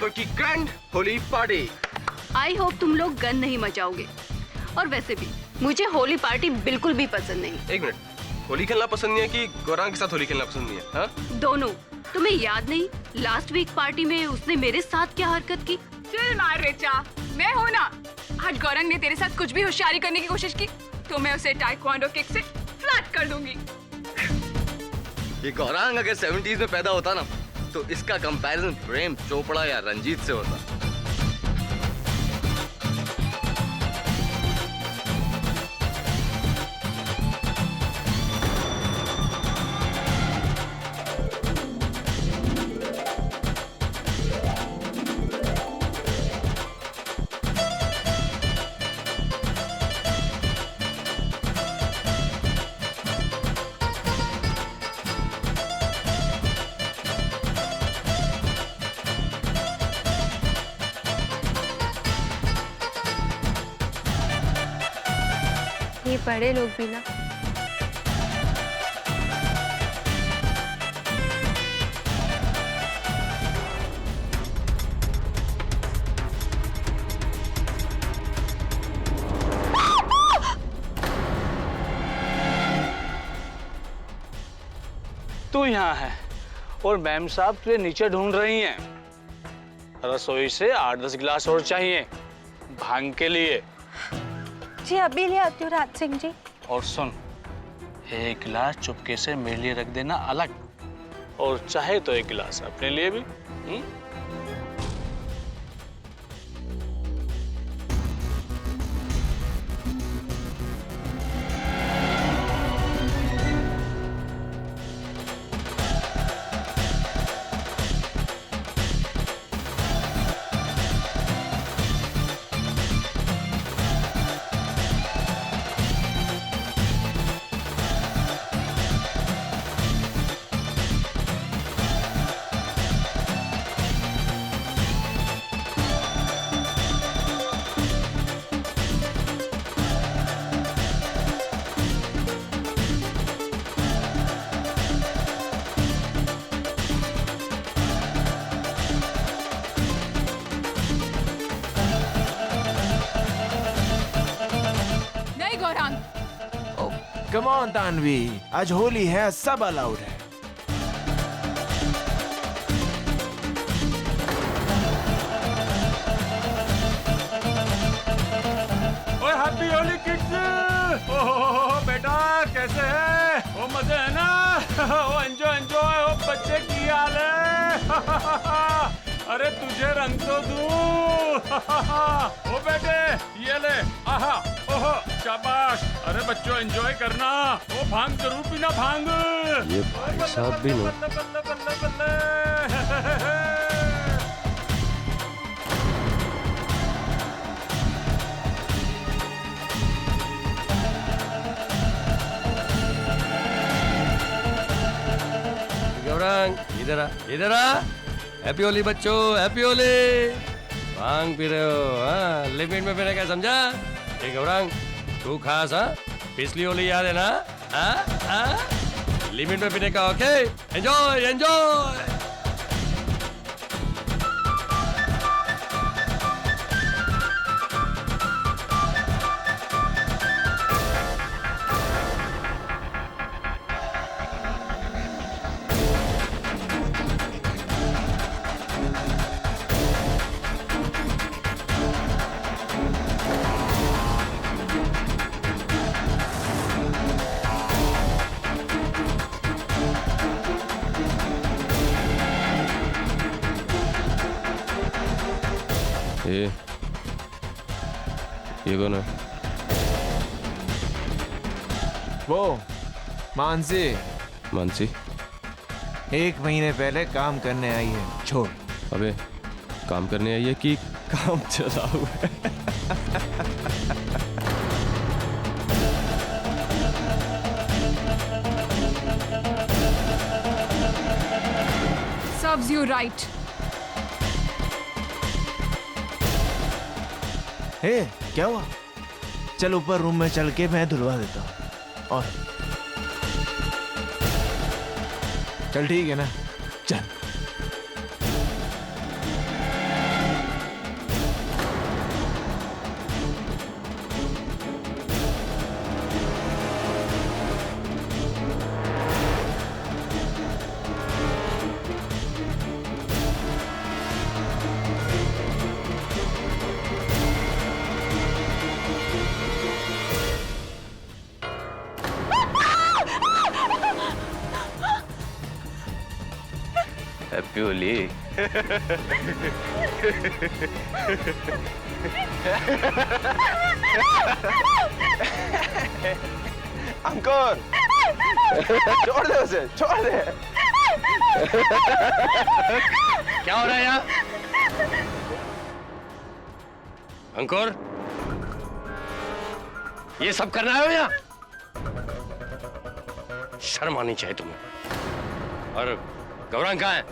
जयपुर की grand Holi party. I hope तुम लोग गन नहीं मचाओगे। और वैसे भी मुझे होली पार्टी बिल्कुल भी पसंद नहीं। एक मिनट, होली खेलना पसंद नहीं है कि गौरांग के साथ होली खेलना पसंद नहीं है? हाँ? दोनों। तुम्हें याद नहीं लास्ट वीक पार्टी में उसने मेरे साथ क्या हरकत की? चिल मार रिचा, मैं हूँ ना। आज गौरंग ने तेरे साथ कुछ भी होशियारी करने की कोशिश की तो मैं उसे टाइक्वांडो किक से फ्लैट कर दूंगी। ये गौरांग अगर 70s में पैदा होता ना तो इसका कंपैरिजन प्रेम चोपड़ा या रंजीत से होता। ये बड़े लोग भी ना। तू यहाँ है और मैम साहब तुझे नीचे ढूंढ रही हैं। रसोई से 8-10 गिलास और चाहिए भांग के लिए। जी अभी ले आती हूँ राज सिंह जी। और सुन, एक गिलास चुपके से मेरे लिए रख देना अलग, और चाहे तो एक गिलास अपने लिए भी। नहीं गौरांग, कम ऑन तानवी, आज होली है, सब अलाउड है। ओए हैप्पी होली किड्स। ओहो बेटा कैसे है? ओ मजे है ना? ओ एंजॉय एंजॉय। ओ बच्चे की हाल है? अरे तुझे रंग तो दूं। ओ बेटे ये ले। आहा ओहो शाबाश। अरे बच्चों एंजॉय करना। ओ भांग जरूर पीना भांग। ये भाई साहब भी नहीं। बल्ले बल्ले बल्ले बल्ले। गौरांग इधर आ, इधर आ। हैप्पी होली बच्चों, हैप्पी होली। भांग पी रहे हो? हाँ, लिमिट में पीने का समझा? ये गौरांग तू खास, हाँ? पिछली होली याद है ना? हाँ हाँ, लिमिट में पीने का। Okay, enjoy enjoy. ये कौन है? वो मानसी मानसी 1 महीने पहले काम करने आई है। छोड़। अबे काम करने आई है कि काम चला हुआ है? serves you right. हे क्या हुआ? चल ऊपर रूम में चल के मैं धुलवा देता हूँ। और चल ठीक है ना? चल। हैप्पी होली। अंकुर छोड़ दे उसे, छोड़ दे। क्या हो रहा है यहाँ? अंकुर, ये सब करना है यहाँ? शर्म आनी चाहिए तुम्हें। और गौरांग कहाँ है?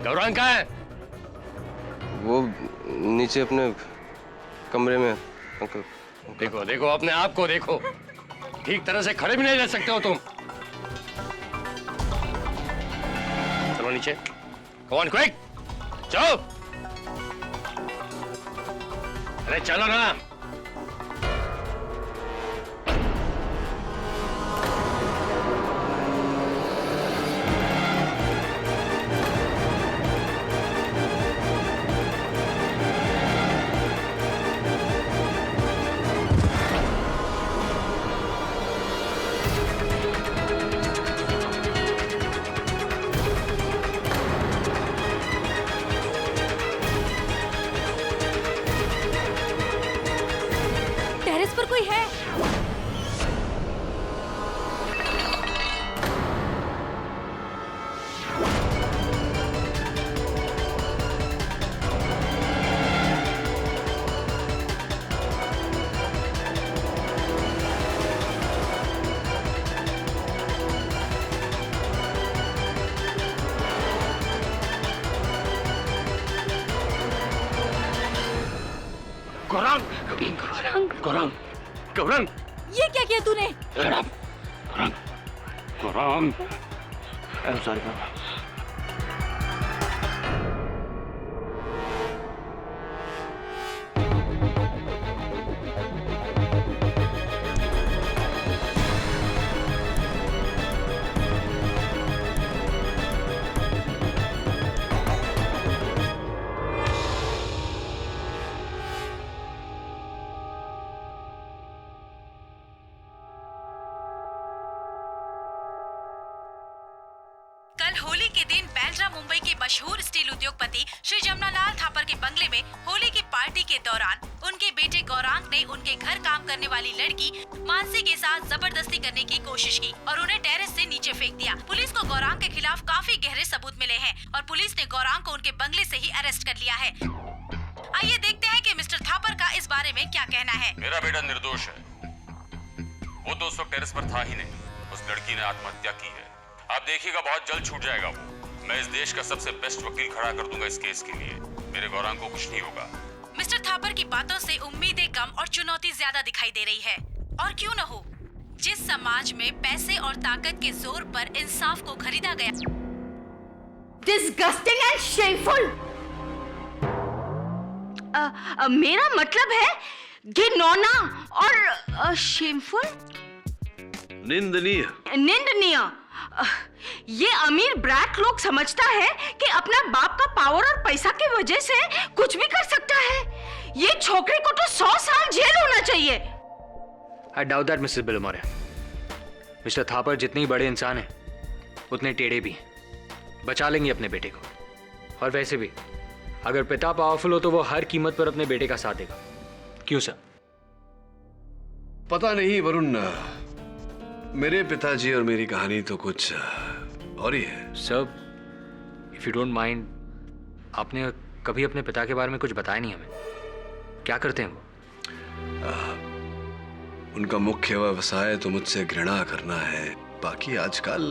गौरांग कहाँ है? वो नीचे अपने कमरे में। अंकल देखो देखो, अपने आप को देखो, ठीक तरह से खड़े भी नहीं रह सकते हो तुम। चलो नीचे, Come on, quick! चलो। अरे चलो ना। टेरेस पर कोई है? गौरांग, गौरांग, गौरांग, ये क्या किया तूने? गौरांग, गौरांग, सॉरी गौरांग। कल होली के दिन बांद्रा मुंबई के मशहूर स्टील उद्योगपति श्री जमनालाल थापर के बंगले में होली की पार्टी के दौरान उनके बेटे गौरांग ने उनके घर काम करने वाली लड़की मानसी के साथ जबरदस्ती करने की कोशिश की और उन्हें टेरेस से नीचे फेंक दिया। पुलिस को गौरांग के खिलाफ काफी गहरे सबूत मिले हैं और पुलिस ने गौरांग को उनके बंगले से ही अरेस्ट कर लिया है। आइए देखते हैं कि मिस्टर थापर का इस बारे में क्या कहना है। मेरा बेटा निर्दोष है। वो तो उस वक्त टेरेस पर था ही नहीं। उस लड़की ने आत्महत्या की है। आप देखिएगा बहुत जल्द छूट जाएगा वो। मैं इस देश का सबसे बेस्ट वकील खड़ा कर दूंगा इस केस के लिए। मेरे गौरांग को कुछ नहीं होगा। मिस्टर थापर की बातों से उम्मीदें कम और चुनौती ज्यादा दिखाई दे रही है। और क्यों न हो, जिस समाज में पैसे और ताकत के जोर पर इंसाफ को खरीदा गया। Disgusting and shameful! मेरा मतलब है घिनौना और शेमफुल, निंदनीय। निंदनीय। ये अमीर ब्रैक लोग समझता है कि अपना बाप का पावर और पैसा की वजह से कुछ भी कर सकता है। ये छोकरे को तो 100 साल जेल होना चाहिए। I doubt that, Mrs. Billimore. Mister Thapar जितने ही बड़े इंसान हैं, उतने टेढ़े भी हैं। बचा लेंगे अपने बेटे को। और वैसे भी अगर पिता पावरफुल हो तो वो हर कीमत पर अपने बेटे का साथ देगा। क्यों सर? पता नहीं वरुण, मेरे पिताजी और मेरी कहानी तो कुछ और ही है। Sir, if you don't mind, आपने कभी अपने पिता के बारे में कुछ बताया नहीं हमें। क्या करते हैं वो? उनका मुख्य व्यवसाय तो मुझसे घृणा करना है। बाकी आजकल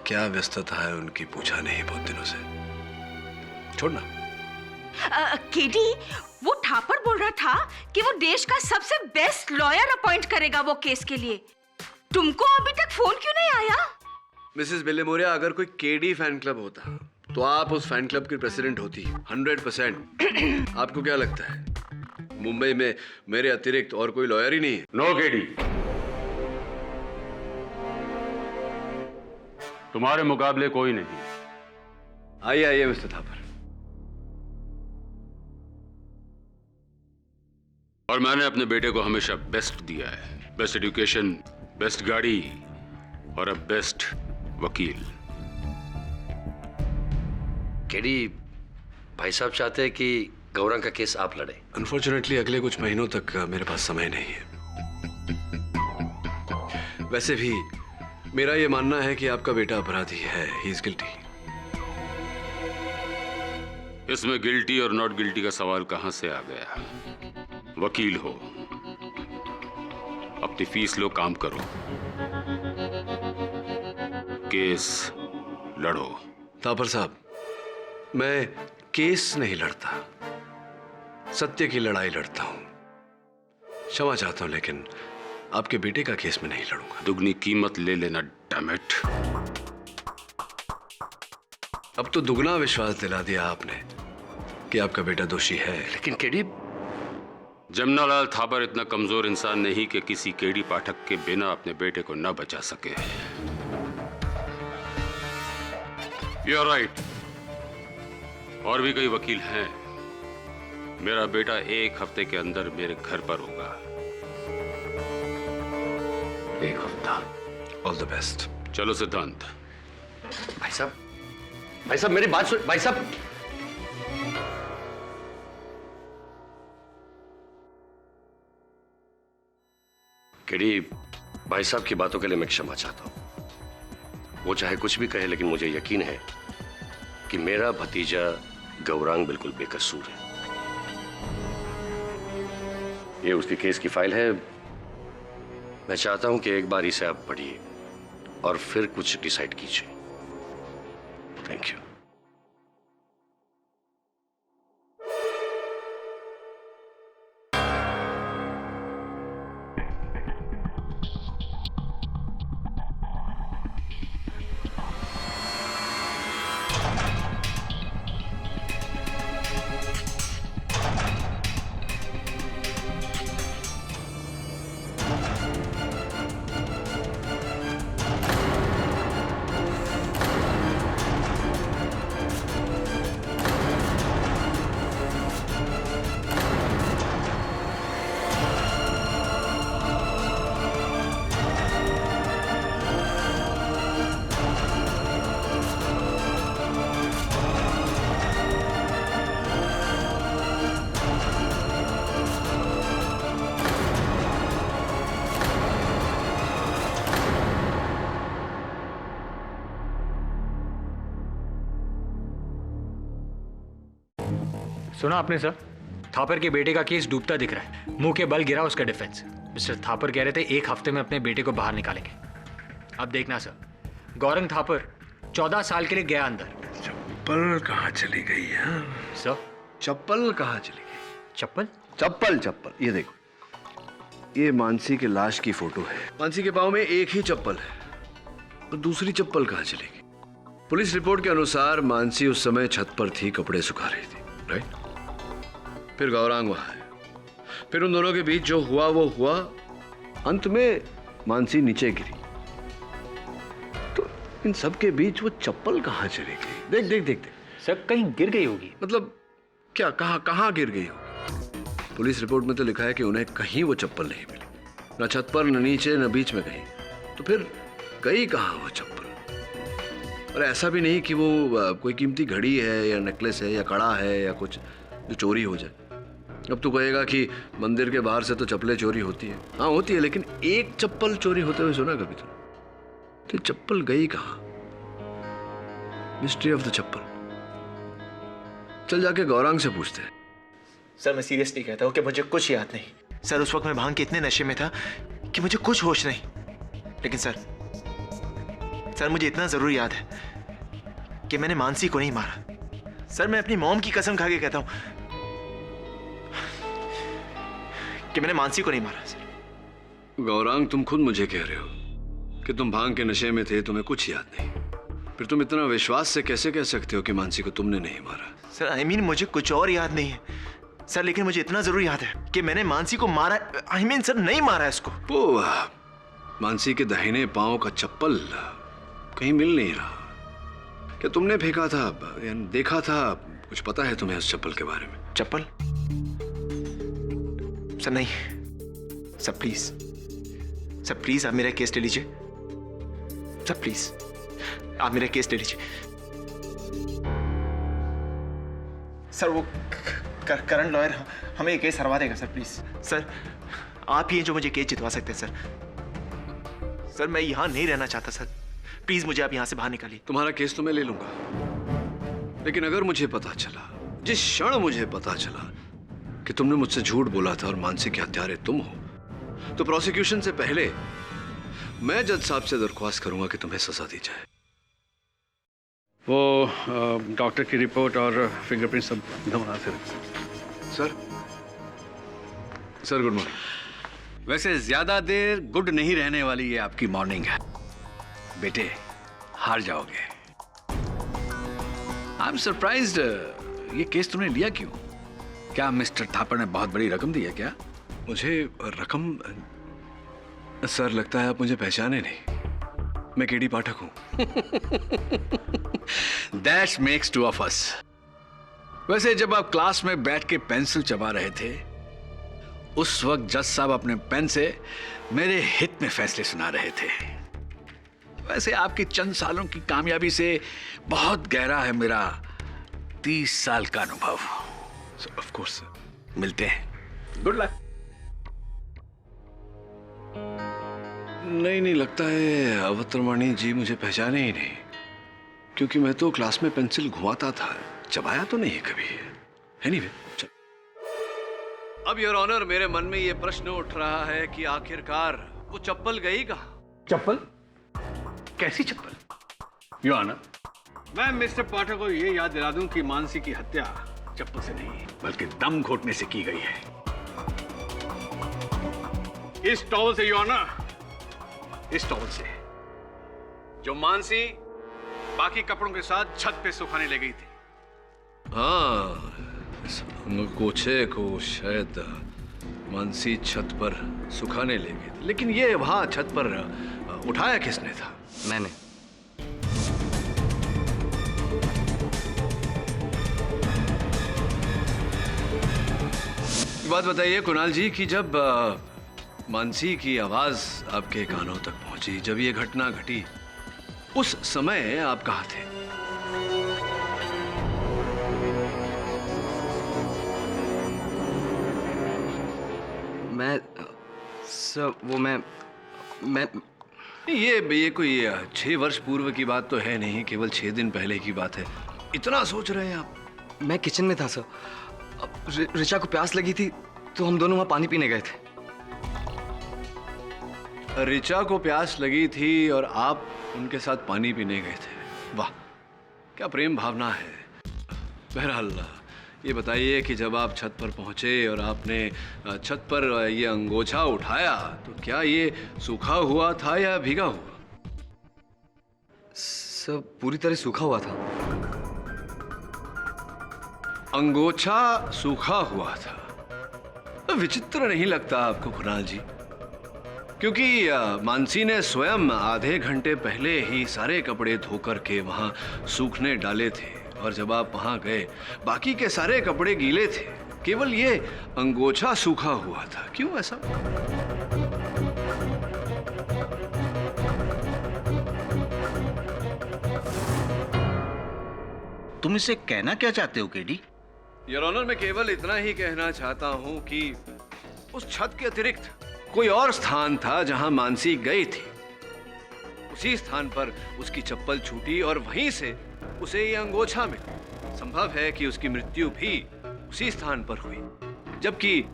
क्या व्यस्तता है उनकी पूछा नहीं बहुत दिनों से। छोड़ना। केडी, वो थापर बोल रहा था कि वो देश का सबसे बेस्ट लॉयर अपॉइंट करेगा वो केस के लिए। तुमको अभी तक फोन क्यों नहीं आया? मिसेस बिल्लेमोरिया, अगर कोई केडी फैन क्लब होता तो आप उस फैन क्लब की प्रेसिडेंट होती 100%। आपको क्या लगता है मुंबई में मेरे अतिरिक्त और कोई लॉयर ही नहीं है? नो केडी, तुम्हारे मुकाबले कोई नहीं। आइए आइए मिस्टर थापर। और मैंने अपने बेटे को हमेशा बेस्ट दिया है। बेस्ट एजुकेशन, बेस्ट गाड़ी और अब बेस्ट वकील। केडी भाई साहब चाहते हैं कि गौरंग का केस आप लड़े। अनफॉर्चुनेटली अगले कुछ महीनों तक मेरे पास समय नहीं है। वैसे भी मेरा ये मानना है कि आपका बेटा अपराधी है, ही इज गिल्टी। इसमें गिल्टी और नॉट गिल्टी का सवाल कहां से आ गया? वकील हो, अपनी फीस लो, काम करो, केस लड़ो। थापर साहब, मैं केस नहीं लड़ता, सत्य की लड़ाई लड़ता हूं। क्षमा चाहता हूं, लेकिन आपके बेटे का केस में नहीं लड़ूंगा। दुगनी कीमत ले लेना, डैमेट। अब तो दुगना विश्वास दिला दिया आपने कि आपका बेटा दोषी है। लेकिन केडी, जमनालाल थापर इतना कमजोर इंसान नहीं कि किसी केडी पाठक के बिना अपने बेटे को न बचा सके। You are right. और भी कई वकील हैं। मेरा बेटा 1 हफ्ते के अंदर मेरे घर पर होगा। 1 हफ्ता। All the best. चलो सिद्धांत। भाई साहब मेरी बात सुन। भाई साहब, केडी भाई साहब की बातों के लिए मैं क्षमा चाहता हूं। वो चाहे कुछ भी कहे, लेकिन मुझे यकीन है कि मेरा भतीजा गौरांग बिल्कुल बेकसूर है। ये उसकी केस की फाइल है। मैं चाहता हूं कि एक बार इसे आप पढ़िए और फिर कुछ डिसाइड कीजिए। Thank you. सुना आपने सर? थापर के बेटे का केस डूबता दिख रहा है। मुंह के बल गिरा उसका डिफेंस। मिस्टर थापर कह रहे थे 1 हफ्ते में अपने बेटे को बाहर निकालेंगे। अब देखना सर, गौरंग थापर 14 साल के लिए गया अंदर। चप्पल कहाँ चली गई है सर? चप्पल कहाँ चली गई? चप्पल? चप्पल, ये देखो, ये मानसी के लाश की फोटो है। मानसी के पाँव में एक ही चप्पल है, और दूसरी चप्पल कहाँ चली गई? पुलिस रिपोर्ट के अनुसार मानसी उस समय छत पर थी, कपड़े सुखा रही थी, राइट? फिर गौरांग वहां है, फिर उन दोनों के बीच जो हुआ वो हुआ, अंत में मानसी नीचे गिरी। तो इन सब के बीच वो चप्पल कहाँ चली गई? देख देख सर, कहीं गिर गई होगी। मतलब क्या? कहाँ गिर गई होगी? पुलिस रिपोर्ट में तो लिखा है कि उन्हें कहीं वो चप्पल नहीं मिली, न छत पर, न नीचे, न बीच में कहीं। तो फिर गई कहाँ वो चप्पल? और ऐसा भी नहीं कि वो कोई कीमती घड़ी है या नेकलेस है या कड़ा है या कुछ जो चोरी हो जाए। अब तू कहेगा कि मंदिर के बाहर से तो चप्पलें चोरी होती है। हाँ होती है, लेकिन एक चप्पल चोरी होते हुए सुना कभी तो चप्पल गई कहाँ? मिस्ट्री ऑफ द चप्पल। चल जाके गौरांग से पूछते हैं। सर मैं सीरियसली कहता हूँ कि मुझे कुछ याद नहीं। सर उस वक्त मैं भांग के इतने नशे में था कि मुझे कुछ होश नहीं। लेकिन सर मुझे इतना जरूर याद है कि मैंने मानसी को नहीं मारा। सर मैं अपनी मॉम की कसम खा के कहता हूँ कि मैंने मानसी को नहीं मारा। सर गौरांग, तुम खुद मुझे कह रहे हो कि तुम भांग के नशे में थे, तुम्हें कुछ याद नहीं। फिर तुम इतना विश्वास से कैसे कह सकते हो कि मानसी को तुमने नहीं मारा? सर आई मीन मुझे कुछ और याद नहीं है सर, लेकिन मुझे इतना जरूर याद है कि मैंने मानसी को मारा। आई मीन सर नहीं मारा इसको। वो मानसी के दाहिने पांव का चप्पल कहीं मिल नहीं रहा। क्या तुमने फेंका था या देखा था? कुछ पता है तुम्हें उस चप्पल के बारे में? चप्पल? सर नहीं सर, प्लीज सर प्लीज आप मेरा केस ले लीजिए। सर प्लीज आप मेरा केस ले लीजिए। सर वो करंट लॉयर हमें ये केस हरवा देगा सर, प्लीज। सर आप ही हैं जो मुझे केस जितवा सकते हैं सर। सर मैं यहां नहीं रहना चाहता सर, प्लीज मुझे आप यहां से बाहर निकालिए। तुम्हारा केस तो मैं ले लूंगा, लेकिन अगर मुझे पता चला, जिस क्षण मुझे पता चला कि तुमने मुझसे झूठ बोला था और मानसी के हत्यारे तुम हो, तो प्रोसिक्यूशन से पहले मैं जज साहब से दरख्वास्त करूंगा कि तुम्हें सजा दी जाए। वो डॉक्टर की रिपोर्ट और फिंगरप्रिंट सब नमूना से सर। Sir good morning. वैसे ज्यादा देर गुड नहीं रहने वाली ये आपकी मॉर्निंग है बेटे, हार जाओगे। आई एम सरप्राइज्ड, ये केस तुमने लिया क्यों? क्या मिस्टर थापर ने बहुत बड़ी रकम दी है क्या? मुझे रकम? सर लगता है आप मुझे पहचाने नहीं, मैं केडी पाठक हूं। That makes two of us. वैसे जब आप क्लास में बैठ के पेंसिल चबा रहे थे, उस वक्त जज साहब अपने पेन से मेरे हित में फैसले सुना रहे थे। वैसे आपकी चंद सालों की कामयाबी से बहुत गहरा है मेरा 30 साल का अनुभव। Of course sir. मिलते हैं, गुड लक। नहीं लगता है अवतरवाणी जी मुझे पहचाने ही नहीं, क्योंकि मैं तो क्लास में पेंसिल घुमाता था, चबाया तो नहीं कभी। एनीवे, अब योर ऑनर मेरे मन में ये प्रश्न उठ रहा है कि आखिरकार वो चप्पल गई कहां? चप्पल? कैसी चप्पल? योर ऑनर, मैं मिस्टर पाठक को ये याद दिला दूं कि मानसी की हत्या चप्पल से नहीं बल्कि दम घोटने से की गई है। इस टॉवल से योर ऑनर, इस टॉवल से जो मानसी बाकी कपड़ों के साथ छत पे सुखाने ले गई थी। हाँ, अंगोछे को शायद मानसी छत पर सुखाने ले गई थी, लेकिन ये वहां छत पर उठाया किसने था? मैंने। बात बताइए कुणाल जी कि जब मानसी की आवाज आपके कानों तक पहुंची, जब ये घटना घटी, उस समय आप कहाँ थे? मैं सर वो मैं ये कोई 6 वर्ष पूर्व की बात तो है नहीं, केवल 6 दिन पहले की बात है। इतना सोच रहे हैं आप? मैं किचन में था सर, ऋचा को प्यास लगी थी तो हम दोनों वहां पानी पीने गए थे। ऋचा को प्यास लगी थी और आप उनके साथ पानी पीने गए थे। वाह, क्या प्रेम भावना है। बहरहाल ये बताइए कि जब आप छत पर पहुंचे और आपने छत पर ये अंगोछा उठाया, तो क्या ये सूखा हुआ था या भीगा हुआ? सब पूरी तरह सूखा हुआ था। अंगोछा सूखा हुआ था? विचित्र नहीं लगता आपको कुणाल जी? क्योंकि मानसी ने स्वयं आधे घंटे पहले ही सारे कपड़े धोकर के वहां सूखने डाले थे, और जब आप वहां गए बाकी के सारे कपड़े गीले थे, केवल ये अंगोछा सूखा हुआ था। क्यों ऐसा? तुम इसे कहना क्या चाहते हो केडी? योर ऑनर, मैं केवल इतना ही कहना चाहता हूं कि उस छत के अतिरिक्त कोई और स्थान था जहां मानसी गई थी। उसी स्थान पर उसकी चप्पल छूटी और वहीं से उसे ये अंगोछा मिला। संभव है कि उसकी मृत्यु भी उसी स्थान पर हुई, जबकि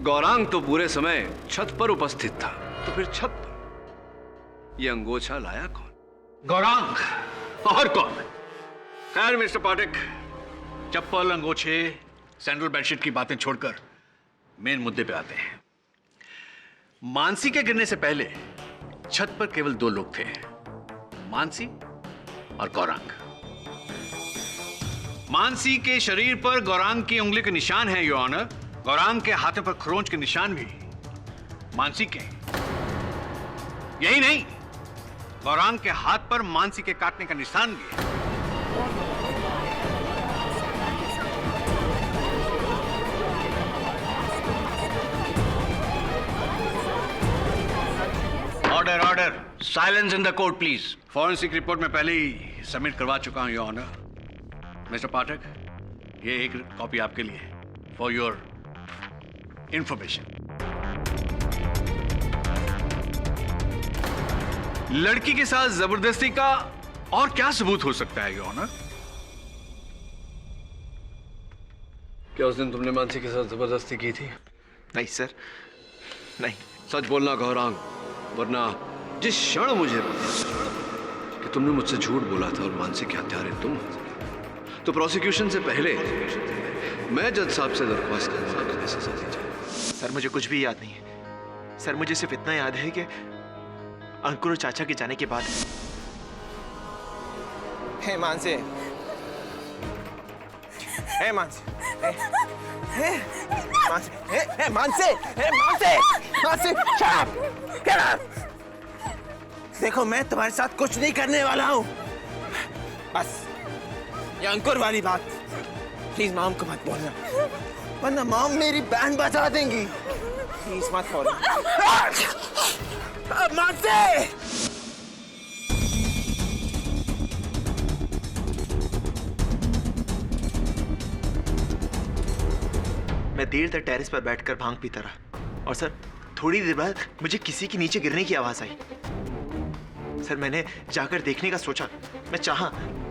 गौरांग तो पूरे समय छत पर उपस्थित था। तो फिर छत पर ये अंगोछा लाया कौन? गौरांग और कौन? खैर मिस्टर पाठक, चप्पल, अंगोछे, सैंडल, बेडशीट की बातें छोड़कर मेन मुद्दे पे आते हैं। मानसी के गिरने से पहले छत पर केवल 2 लोग थे, मानसी और गौरांग। मानसी के शरीर पर गौरांग की उंगली के निशान हैं योर ऑनर। गौरांग के हाथों पर खरोंच के निशान भी मानसी के। यही नहीं, गौरांग के हाथ पर मानसी के काटने का निशान भी है। Order order, silence in the court please. Forensic report में पहले ही सबमिट करवा चुका हूं योर ऑनर। मिस्टर पाठक, ये एक कॉपी आपके लिए फॉर योर इंफॉर्मेशन। लड़की के साथ जबरदस्ती का और क्या सबूत हो सकता है योर ऑनर? क्या उस दिन तुमने मानसी के साथ जबरदस्ती की थी? नहीं सर, नहीं। सच बोलना गौरांग, वरना जिस क्षण मुझे पता कि तुमने मुझसे झूठ बोला था और मानसी के हत्यारे तुम, तो प्रोसिक्यूशन से पहले मैं जज साहब से दरख्वास्त करूंगा कि सजा दी जाए। सर मुझे कुछ भी याद नहीं है। सर मुझे सिर्फ इतना याद है कि अंकुर और चाचा के जाने के बाद हे मानसी, हे मानसी, हे मानसी, हे मानसी, हे Mansi, Mansi, shut up, get up। देखो मैं तुम्हारे साथ कुछ नहीं करने वाला हूँ। बस ये अंकुर वाली बात प्लीज मॉम को मत बोलना, वरना मॉम मेरी बैंड बजा देंगी। प्लीज मत बोलना। मानसी, मैं देर तक टेरेस पर बैठकर भांग पीता रहा और सर थोड़ी देर बाद मुझे किसी के नीचे गिरने की आवाज आई। सर मैंने जाकर देखने का सोचा, मैं चाहा,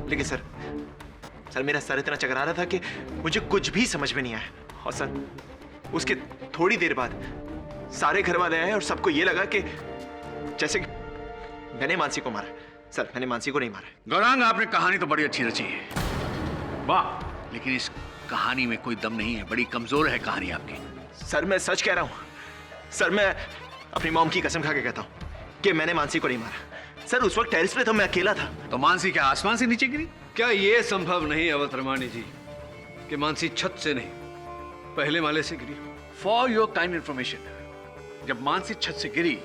लेकिन सर मेरा सर इतना चकरा रहा था कि मुझे कुछ भी समझ में नहीं आया। और सर उसके थोड़ी देर बाद सारे घर वाले आए और सबको ये लगा कि जैसे कि मैंने मानसी को मारा। सर मैंने मानसी को नहीं मारा। गौरांग, आपने कहानी तो बड़ी अच्छी रची है, वाह, लेकिन इस कहानी में कोई दम नहीं है, बड़ी कमजोर है कहानी आपकी। सर मैं सच कह रहा हूं। सर मैं अपनी मॉम की कसम खा के कहता हूं कि मैंने मानसी को नहीं मारा। सर उस वक्त टेरेस पे तो मैं अकेला था। तो मानसी क्या आसमान से नीचे गिरी? क्या यह संभव नहीं अवतरमानी जी कि मानसी छत से नहीं पहले माले से गिरी? फॉर योर काइंड इंफॉर्मेशन, जब मानसी छत से गिरी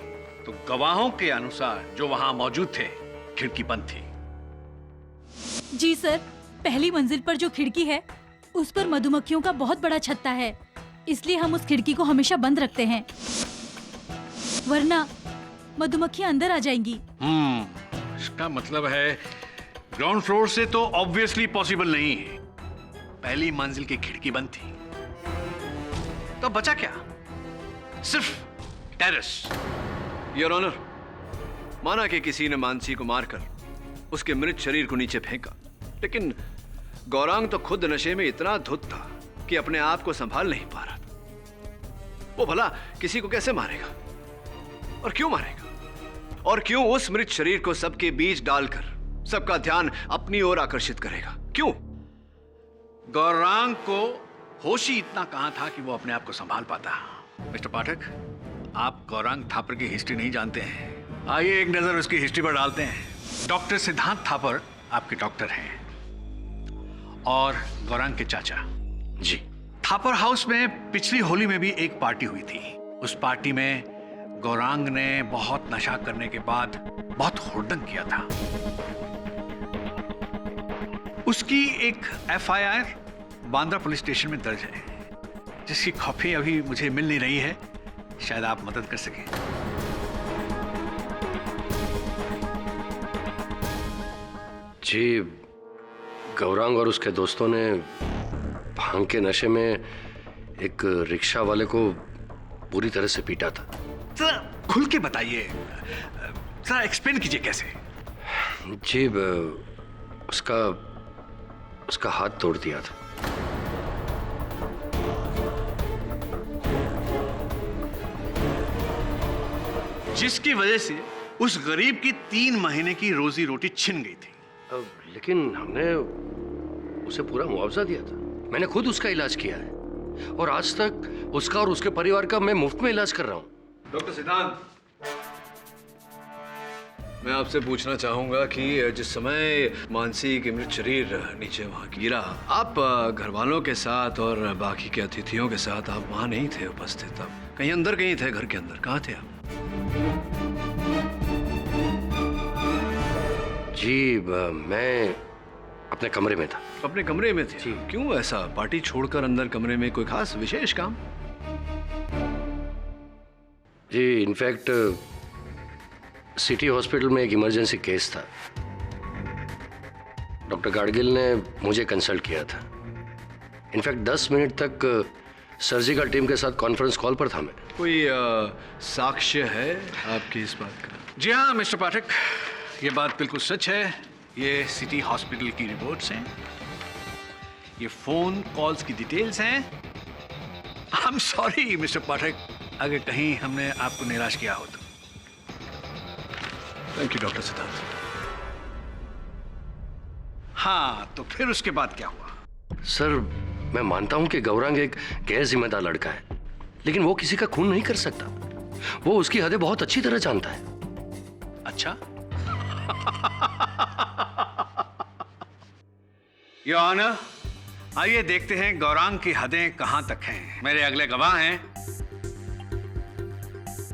तो गवाहों के अनुसार जो वहां मौजूद थे, खिड़की बंद थी। जी सर, पहली मंजिल पर जो खिड़की है उस पर मधुमक्खियों का बहुत बड़ा छत्ता है, इसलिए हम उस खिड़की को हमेशा बंद रखते हैं, वरना मधुमक्खियां अंदर आ जाएंगी। इसका मतलब है ग्राउंड फ्लोर से तो ऑब्वियसली पॉसिबल नहीं है। पहली मंजिल की खिड़की बंद थी, तो बचा क्या? सिर्फ टेरेस। योर ऑनर, माना कि किसी ने मानसी को मारकर उसके मृत शरीर को नीचे फेंका, लेकिन गौरांग तो खुद नशे में इतना धुत था कि अपने आप को संभाल नहीं पा रहा था। वो भला किसी को कैसे मारेगा और क्यों मारेगा? और क्यों उस मृत शरीर को सबके बीच डालकर सबका ध्यान अपनी ओर आकर्षित करेगा? क्यों? गौरांग को होश ही इतना कहां था कि वो अपने आप को संभाल पाता। मिस्टर पाठक, आप गौरांग थापर की हिस्ट्री नहीं जानते हैं। आइए एक नजर उसकी हिस्ट्री पर डालते हैं। डॉक्टर सिद्धांत थापर आपके डॉक्टर हैं और गौरांग के चाचा जी। थापर हाउस में पिछली होली में भी एक पार्टी हुई थी। उस पार्टी में गौरांग ने बहुत नशा करने के बाद बहुत हुड़दंग किया था। उसकी एक एफआईआर बांद्रा पुलिस स्टेशन में दर्ज है, जिसकी कॉपी अभी मुझे मिल नहीं रही है, शायद आप मदद कर सकें। जी, गौरांग और उसके दोस्तों ने भांग के नशे में एक रिक्शा वाले को पूरी तरह से पीटा था। जरा खुल के बताइए, जरा एक्सप्लेन कीजिए कैसे। जी, उसका हाथ तोड़ दिया था। जिसकी वजह से उस गरीब की 3 महीने की रोजी रोटी छिन गई थी। लेकिन हमने उसे पूरा मुआवजा दिया था। मैंने खुद उसका इलाज किया है और आज तक उसका और उसके परिवार का मैं मुफ्त में इलाज कर रहा हूं। डॉक्टर सिद्धांत, मैं आपसे पूछना चाहूंगा कि जिस समय मानसी के मृत शरीर नीचे वहां गिरा, आप घर वालों के साथ और बाकी के अतिथियों के साथ आप वहां नहीं थे उपस्थित? आप कहीं अंदर कहीं थे, घर के अंदर कहाँ थे आप? जी, मैं अपने कमरे में था। अपने कमरे में थे? क्यों ऐसा? पार्टी छोड़कर अंदर कमरे में कोई खास विशेष काम? जी, इनफैक्ट सिटी हॉस्पिटल में एक इमरजेंसी केस था। डॉक्टर गाडगिल ने मुझे कंसल्ट किया था। इनफैक्ट 10 मिनट तक सर्जिकल टीम के साथ कॉन्फ्रेंस कॉल पर था मैं। कोई साक्ष्य है आपकी इस बात का? जी हाँ मिस्टर पाठक, ये बात बिल्कुल सच है। ये सिटी हॉस्पिटल की रिपोर्ट्स हैं, ये फोन कॉल्स की डिटेल्स हैं। आई एम सॉरी मिस्टर पाठक, अगर कहीं हमने आपको निराश किया हो तो। Thank you doctor Siddharth. हाँ, तो फिर उसके बाद क्या हुआ? सर, मैं मानता हूं कि गौरांग एक गैर जिम्मेदार लड़का है, लेकिन वो किसी का खून नहीं कर सकता। वो उसकी हदें बहुत अच्छी तरह जानता है। अच्छा योर ऑनर, आइए देखते हैं गौरांग की हदें कहां तक हैं। मेरे अगले गवाह हैं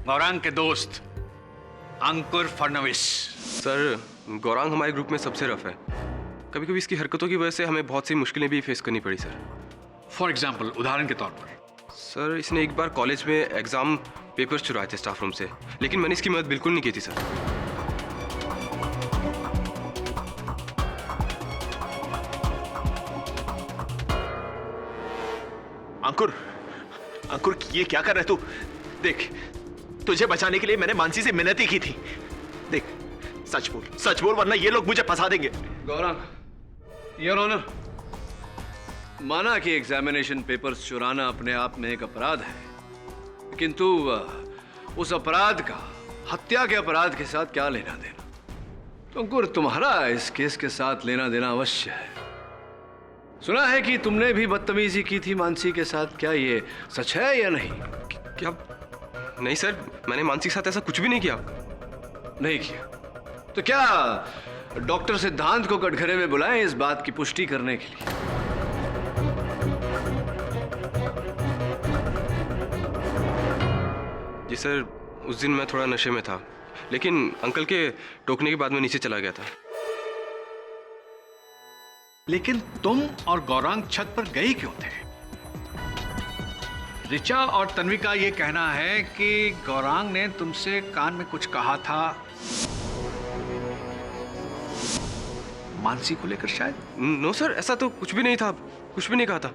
गौरांग के दोस्त अंकुर फडणवीस। सर, गौरांग हमारे ग्रुप में सबसे रफ है। कभी कभी इसकी हरकतों की वजह से हमें बहुत सी मुश्किलें भी फेस करनी पड़ी सर। फॉर एग्जाम्पल, उदाहरण के तौर पर? सर, इसने एक बार कॉलेज में एग्जाम पेपर्स चुराए थे स्टाफ रूम से, लेकिन मैंने इसकी मदद बिल्कुल नहीं की थी सर। अंकुर, अंकुर ये क्या कर रहे तू? देख, तुझे बचाने के लिए मैंने मानसी से मिन्नत ही की थी। देख, सच बोल वरना ये लोग मुझे फंसा देंगे। गौरांग, योर ऑनर, माना कि एग्जामिनेशन पेपर्स चुराना अपने आप में एक अपराध है, किंतु उस अपराध का हत्या के अपराध के साथ क्या लेना देना? तो अंकुर, तुम्हारा इस केस के साथ लेना देना अवश्य है। सुना है कि तुमने भी बदतमीजी की थी मानसी के साथ, क्या ये सच है या नहीं? क्या? नहीं सर, मैंने मानसी के साथ ऐसा कुछ भी नहीं किया। नहीं किया? तो क्या डॉक्टर सिद्धांत को कटघरे में बुलाएं इस बात की पुष्टि करने के लिए? जी सर, उस दिन मैं थोड़ा नशे में था, लेकिन अंकल के टोकने के बाद मैं नीचे चला गया था। लेकिन तुम और गौरांग छत पर गए क्यों थे? ऋचा और तन्वी का यह कहना है कि गौरांग ने तुमसे कान में कुछ कहा था, मानसी को लेकर शायद। नो सर, ऐसा तो कुछ भी नहीं था, कुछ भी नहीं कहा था।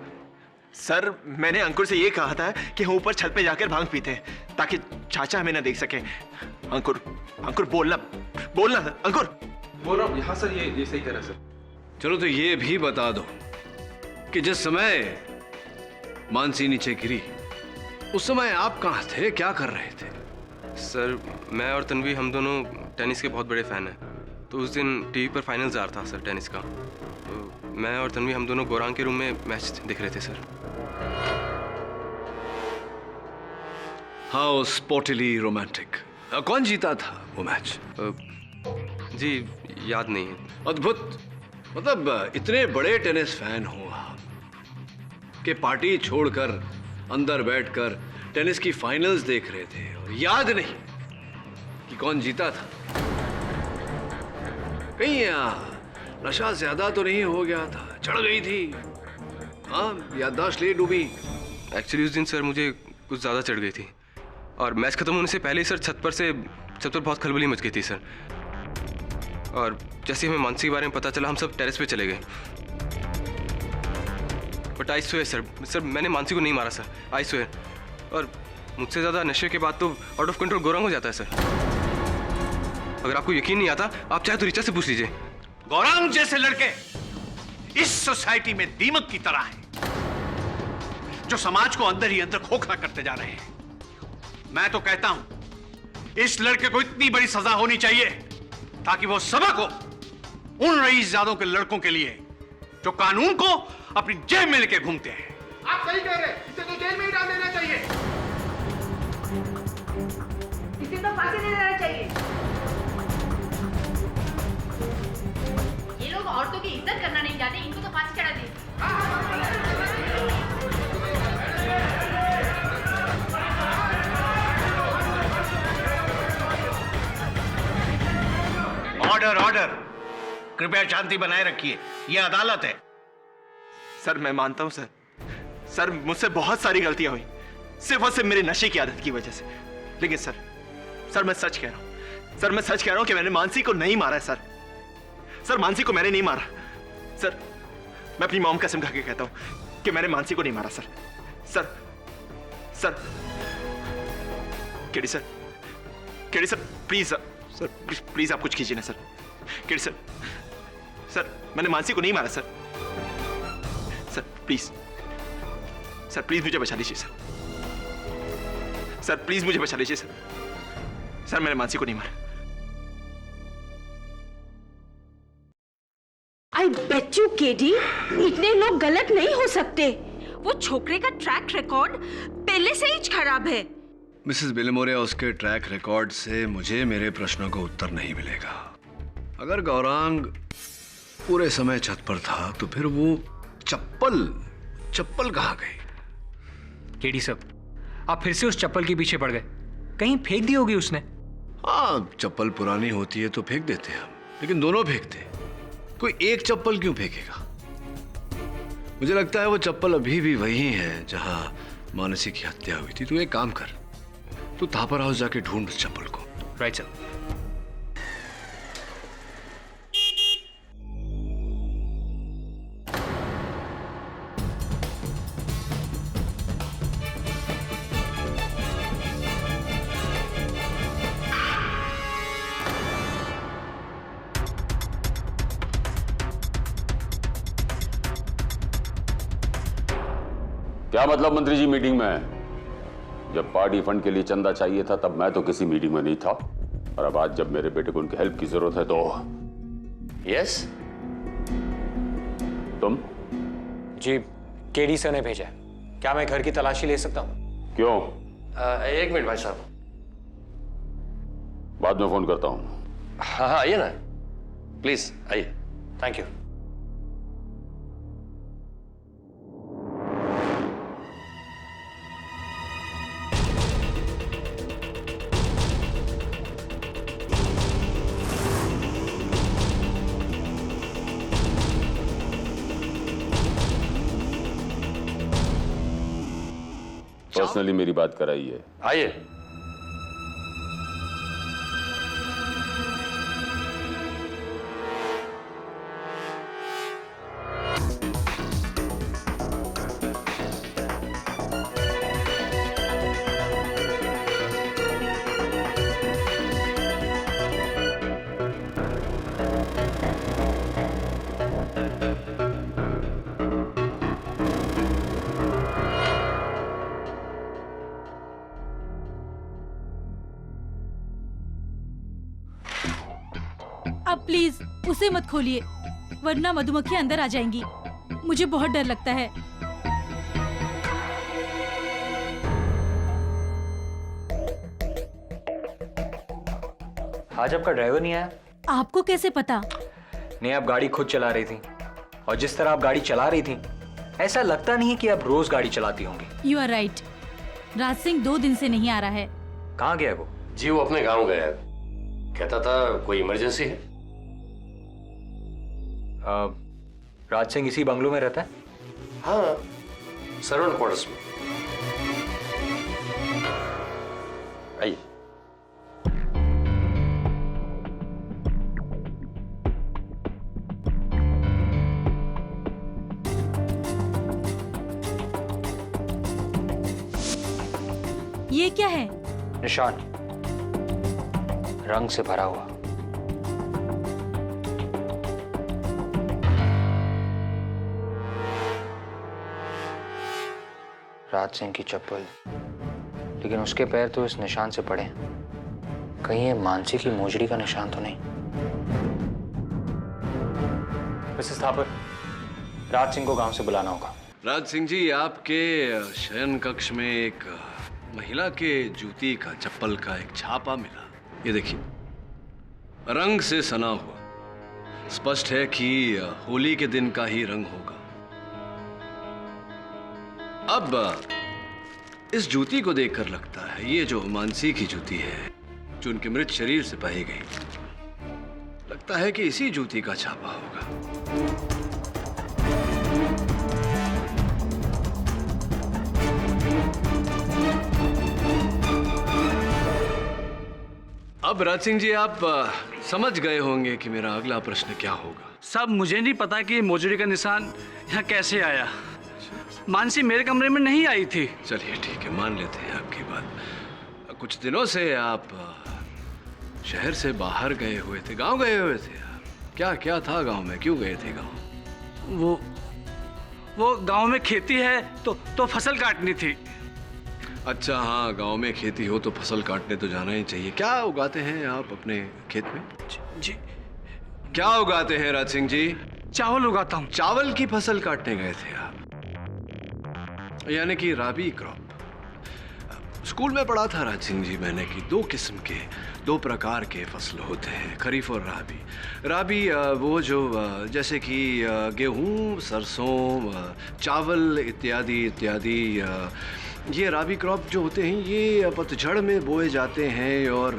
सर, मैंने अंकुर से ये कहा था कि हम ऊपर छत पे जाकर भांग पीते हैं ताकि चाचा हमें ना देख सके। अंकुर बोलना अंकुर। बोल रहा हूँ। हाँ सर, ये सही कह रहा है सर। चलो, तो ये भी बता दो कि जिस समय मानसी नीचे गिरी उस समय आप कहाँ थे, क्या कर रहे थे? सर, मैं और तन्वी हम दोनों टेनिस के बहुत बड़े फैन हैं, तो उस दिन टीवी पर फाइनल्स आ रहा था सर टेनिस का। तो मैं और तन्वी हम दोनों गौरांग के रूम में मैच देख रहे थे सर। How स्पोर्टिली romantic. कौन जीता था वो मैच? जी याद नहीं है। अद्भुत। मतलब इतने बड़े टेनिस फैन हो आप कि पार्टी छोड़कर अंदर बैठकर टेनिस की फाइनल्स देख रहे थे और याद नहीं कि कौन जीता था? कहीं नशा ज्यादा तो नहीं हो गया था, चढ़ गई थी? हाँ, याददाश्त ले डूबी? एक्चुअली उस दिन सर मुझे कुछ ज़्यादा चढ़ गई थी और मैच खत्म होने से पहले ही सर छत पर बहुत खलबली मच गई थी सर। और जैसे हमें मानसी के बारे में पता चला, हम सब टेरेस पे चले गए। बट आई स्वेयर सर, मैंने मानसी को नहीं मारा सर, आई स्वेयर। और मुझसे ज़्यादा नशे के बाद तो आउट ऑफ कंट्रोल गौरांग हो जाता है सर। अगर आपको यकीन नहीं आता, आप चाहे तो ऋचा से पूछ लीजिए। गौरांग जैसे लड़के इस सोसाइटी में दीमक की तरह हैं, जो समाज को अंदर ही अंदर खोखला करते जा रहे हैं। मैं तो कहता हूं इस लड़के को इतनी बड़ी सजा होनी चाहिए ताकि वो सबक हो उन रईसजादों के लड़कों के लिए जो कानून को अपनी जेब में लेके घूमते हैं। आप सही कह रहे हैं, इसे तो जेल में ही डाल देना चाहिए। इसे तो फांसी दे देना चाहिए। ये लोग औरतों की इज्जत करना नहीं जानते, इनको तो फांसी चढ़ा दी। ऑर्डर, कृपया शांति बनाए रखिए, यह अदालत है। सर, मैं मानता हूं सर, मुझसे बहुत सारी गलतियां हुई, सिर्फ और सिर्फ मेरे नशे की आदत की वजह से। लेकिन सर मैं सच कह रहा हूं, सर मैं सच कह रहा हूं कि मैंने मानसी को नहीं मारा है सर। सर मानसी को मैंने नहीं मारा सर। मैं अपनी मॉम कसम खा के कहता हूं कि मैंने मानसी को नहीं मारा sir. Sir sir KD sir, KD sir please sir, please आप कुछ कीजिए ना सर। केडी सर, सर मैंने मानसी को नहीं मारा sir. Sir please, sir please मुझे बचा लीजिए सर। सर प्लीज मुझे बचा लीजिए सर। सर मैंने मानसी को नहीं मारा। आई बेट यू केडी, इतने लोग गलत नहीं हो सकते। वो छोकरे का ट्रैक रिकॉर्ड पहले से ही खराब है। मिसेस बिलेमोरिया, उसके ट्रैक रिकॉर्ड से मुझे मेरे प्रश्नों का उत्तर नहीं मिलेगा। अगर गौरांग पूरे समय छत पर था तो फिर वो चप्पल कहाँ गई? केडी साहब, आप फिर से उस चप्पल के पीछे पड़ गए। कहीं फेंक दी होगी उसने। हाँ, चप्पल पुरानी होती है तो फेंक देते हैं हम, लेकिन दोनों फेंकते। कोई एक चप्पल क्यों फेंकेगा? मुझे लगता है वो चप्पल अभी भी वही है जहां मानसी की हत्या हुई थी। तू एक काम कर, तू थापर हाउस जाके ढूंढ उस चप्पल को। Right sir. क्या मतलब मंत्री जी मीटिंग में? जब पार्टी फंड के लिए चंदा चाहिए था तब मैं तो किसी मीटिंग में नहीं था, और अब आज जब मेरे बेटे को उनकी हेल्प की जरूरत है तो यस तुम? जी केडी सर ने भेजा है। क्या मैं घर की तलाशी ले सकता हूँ? क्यों? एक मिनट भाई साहब। बाद में फोन करता हूँ। हाँ हाँ आइए ना, प्लीज आइए। Thank you. पर्सनली मेरी बात कराइए। आइए। अब प्लीज उसे मत खोलिए, वरना मधुमक्खियां अंदर आ जाएंगी। मुझे बहुत डर लगता है। आज आपका ड्राइवर नहीं आया? आपको कैसे पता? नहीं, आप गाड़ी खुद चला रही थी, और जिस तरह आप गाड़ी चला रही थी ऐसा लगता नहीं है कि आप रोज गाड़ी चलाती होंगी। You are right. Raj Singh 2 दिन से नहीं आ रहा है। कहाँ गया वो? जी वो अपने गांव गया है, कहता था कोई इमरजेंसी है। राज सिंह इसी बंगलो में रहता है? हाँ, सर्वेंट क्वार्टर्स में। आइए। ये क्या है? निशान, रंग से भरा हुआ। राज सिंह की चप्पल, लेकिन उसके पैर तो इस निशान से पड़े। कहीं ये मानसी की मोजड़ी का निशान तो नहीं? मिसेस थापर, राज सिंह को गांव से बुलाना होगा। राज सिंह जी, आपके शयन कक्ष में एक महिला के जूती का, चप्पल का एक छापा मिला। ये देखिए, रंग से सना हुआ। स्पष्ट है कि होली के दिन का ही रंग होगा। अब इस जूती को देखकर लगता है ये जो मानसी की जूती है, जो उनके मृत शरीर से पाई गई, लगता है कि इसी जूती का छापा होगा। अब राज सिंह जी आप समझ गए होंगे कि मेरा अगला प्रश्न क्या होगा। साहब मुझे नहीं पता कि मोजड़ी का निशान यहाँ कैसे आया। मानसी मेरे कमरे में नहीं आई थी। चलिए ठीक है, मान लेते हैं आपकी बात। कुछ दिनों से आप शहर से बाहर गए हुए थे, गांव गए हुए थे। क्या क्या था गांव में, क्यों गए थे गांव? वो गांव में खेती है तो फसल काटनी थी। अच्छा हाँ, गांव में खेती हो तो फसल काटने तो जाना ही चाहिए। क्या उगाते हैं आप अपने खेत में? जी क्या उगाते हैं राज सिंह जी? चावल उगाता हूँ। चावल की फसल काटने गए थे आप, यानी कि राबी क्रॉप। स्कूल में पढ़ा था राज सिंह जी मैंने कि दो प्रकार के फसल होते हैं, खरीफ और राबी। राबी वो जो जैसे कि गेहूं, सरसों, चावल इत्यादि इत्यादि। ये राबी क्रॉप जो होते हैं ये पतझड़ में बोए जाते हैं और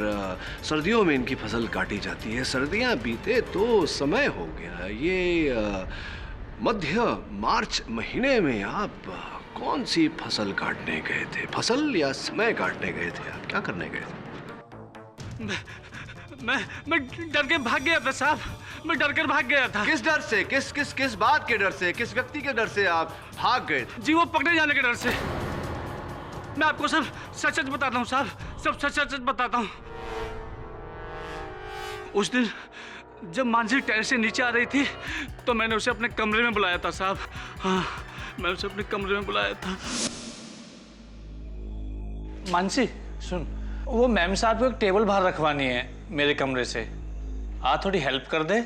सर्दियों में इनकी फसल काटी जाती है। सर्दियां बीते तो समय हो गया। ये मध्य मार्च महीने में आप कौन सी फसल काटने गए थे? फसल या समय काटने गए थे आप? क्या करने गए थे? मैं डर के भाग गया था साहब, मैं डर कर भाग गया था। किस डर से? किस बात के डर से? किस व्यक्ति के डर से आप भाग गए थे? जी वो पकड़े जाने के डर से। मैं आपको सब सच सच बताता हूँ साहब, सब सच सच बताता हूँ। उस दिन जब मानसी टेरेस से नीचे आ रही थी तो मैंने उसे अपने कमरे में बुलाया था साहब। हाँ, मैं उसे अपने कमरे में बुलाया था। मानसी सुन, वो मैम साहब को एक टेबल बाहर रखवानी है मेरे कमरे से। आ थोड़ी हेल्प कर दे।